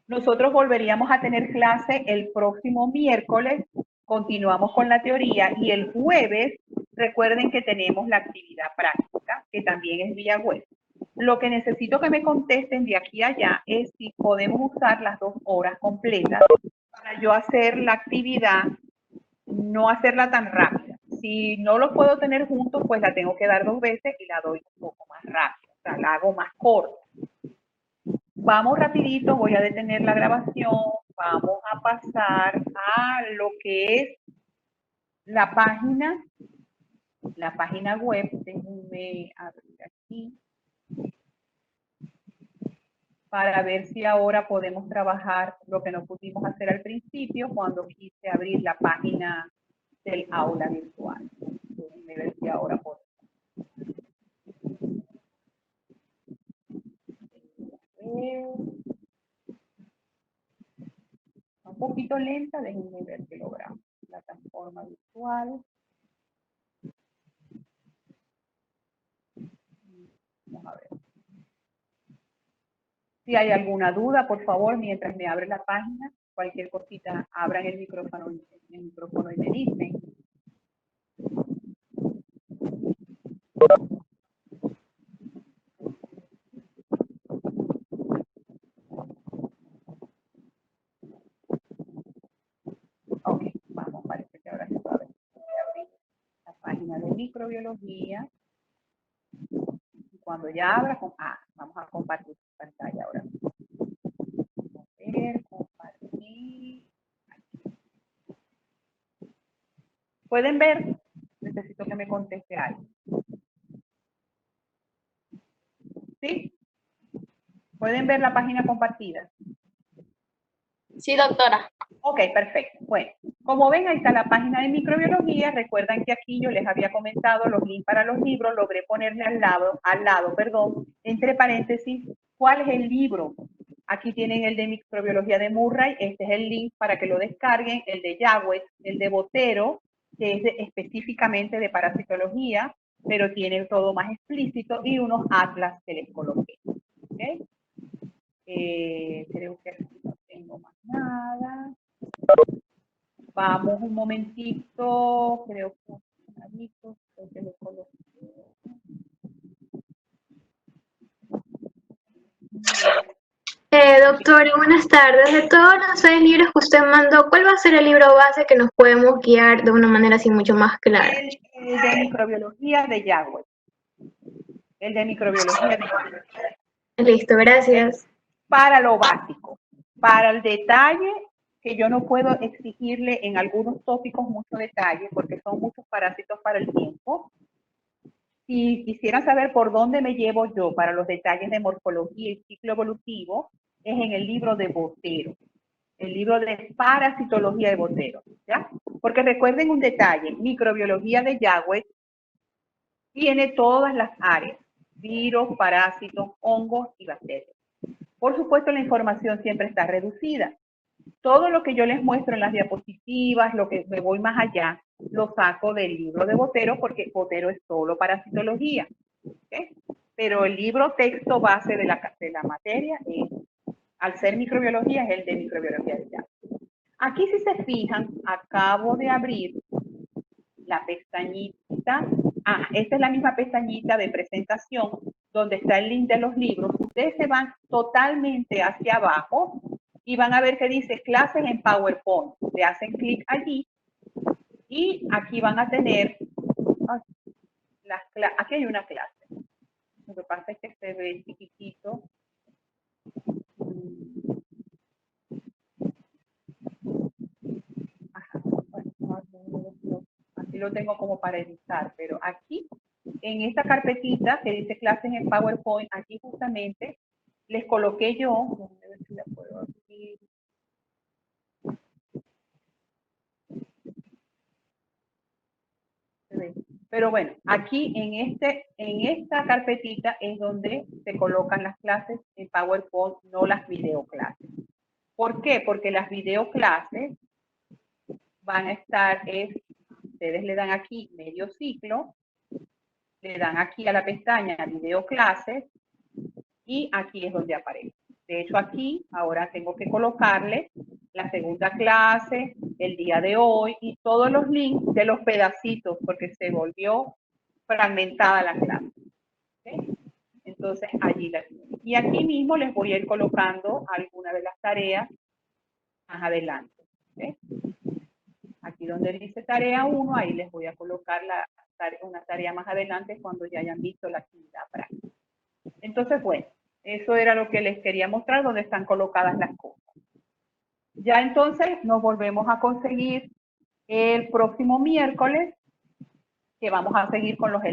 Speaker 1: Nosotros volveríamos a tener clase el próximo miércoles, continuamos con la teoría y el jueves, recuerden que tenemos la actividad práctica, que también es vía web. Lo que necesito que me contesten de aquí a allá es si podemos usar las 2 horas completas para yo hacer la actividad, no hacerla tan rápida. Si no lo puedo tener juntos, pues la tengo que dar 2 veces y la doy un poco más rápido, o sea, la hago más corta. Vamos rapidito, voy a detener la grabación, vamos a pasar a lo que es la página web. Déjenme abrir aquí para ver si ahora podemos trabajar lo que no pudimos hacer al principio cuando quise abrir la página del aula virtual. Déjenme ver si ahora podemos. Un poquito lenta, déjenme ver que logramos. Plataforma virtual. Vamos a ver. Si hay alguna duda, por favor, mientras me abre la página, cualquier cosita, abran el micrófono y me dicen. Ok, vamos, parece que ahora se va a abrir la página de microbiología. Y cuando ya abra, vamos a compartir pantalla ahora. Vamos a ver, compartir. ¿Pueden ver? Necesito que me conteste algo. ¿Sí? ¿Pueden ver la página compartida?
Speaker 2: Sí, doctora.
Speaker 1: Ok, perfecto. Bueno, como ven, ahí está la página de microbiología. Recuerdan que aquí yo les había comentado los links para los libros. Logré ponerle al lado, entre paréntesis, ¿cuál es el libro? Aquí tienen el de microbiología de Murray. Este es el link para que lo descarguen. El de Yagüez, el de Botero, que es específicamente de parasitología, pero tiene todo más explícito, y unos atlas que les coloqué. ¿Okay? Creo que aquí no tengo más nada. Vamos un momentito, creo que lo coloqué.
Speaker 2: Doctor, buenas tardes. De todos los 6 libros que usted mandó, ¿cuál va a ser el libro base que nos podemos guiar de una manera así mucho más clara?
Speaker 1: El de microbiología de Yagüez. El de microbiología de Yagüez.
Speaker 2: Listo, gracias.
Speaker 1: Para lo básico. Para el detalle, que yo no puedo exigirle en algunos tópicos mucho detalle, porque son muchos parásitos para el tiempo. Si quisieran saber por dónde me llevo yo para los detalles de morfología y ciclo evolutivo, es en el libro de Botero, el libro de parasitología de Botero, ¿ya? Porque recuerden un detalle, microbiología de Yagüe tiene todas las áreas, virus, parásitos, hongos y bacterias. Por supuesto, la información siempre está reducida. Todo lo que yo les muestro en las diapositivas, lo que me voy más allá, lo saco del libro de Botero porque Botero es solo parasitología. ¿Okay? Pero el libro texto base de la materia, al ser microbiología, es el de microbiología de Yagüe. Aquí, si se fijan, acabo de abrir la pestañita. Esta es la misma pestañita de presentación donde está el link de los libros. Ustedes se van totalmente hacia abajo y van a ver que dice clases en PowerPoint. Le hacen clic allí y aquí van a tener, aquí hay una clase. Lo que pasa es que se ve chiquitito. Aquí lo tengo como para editar, pero aquí, en esta carpetita que dice clases en PowerPoint, aquí justamente les coloqué yo, a ver si la puedo abrir. Pero bueno, aquí en esta carpetita es donde se colocan las clases en PowerPoint, no las videoclases. ¿Por qué? Porque las videoclases van a estar, ustedes le dan aquí medio ciclo, le dan aquí a la pestaña video clases y aquí es donde aparece. De hecho, aquí ahora tengo que colocarle la segunda clase, el día de hoy y todos los links de los pedacitos porque se volvió fragmentada la clase. ¿Okay? Entonces, allí la tienen. Y aquí mismo les voy a ir colocando algunas de las tareas más adelante. ¿Okay? Aquí donde dice tarea 1, ahí les voy a colocar una tarea más adelante cuando ya hayan visto la actividad práctica. Entonces, bueno, eso era lo que les quería mostrar, donde están colocadas las cosas. Ya entonces nos volvemos a conseguir el próximo miércoles, que vamos a seguir con los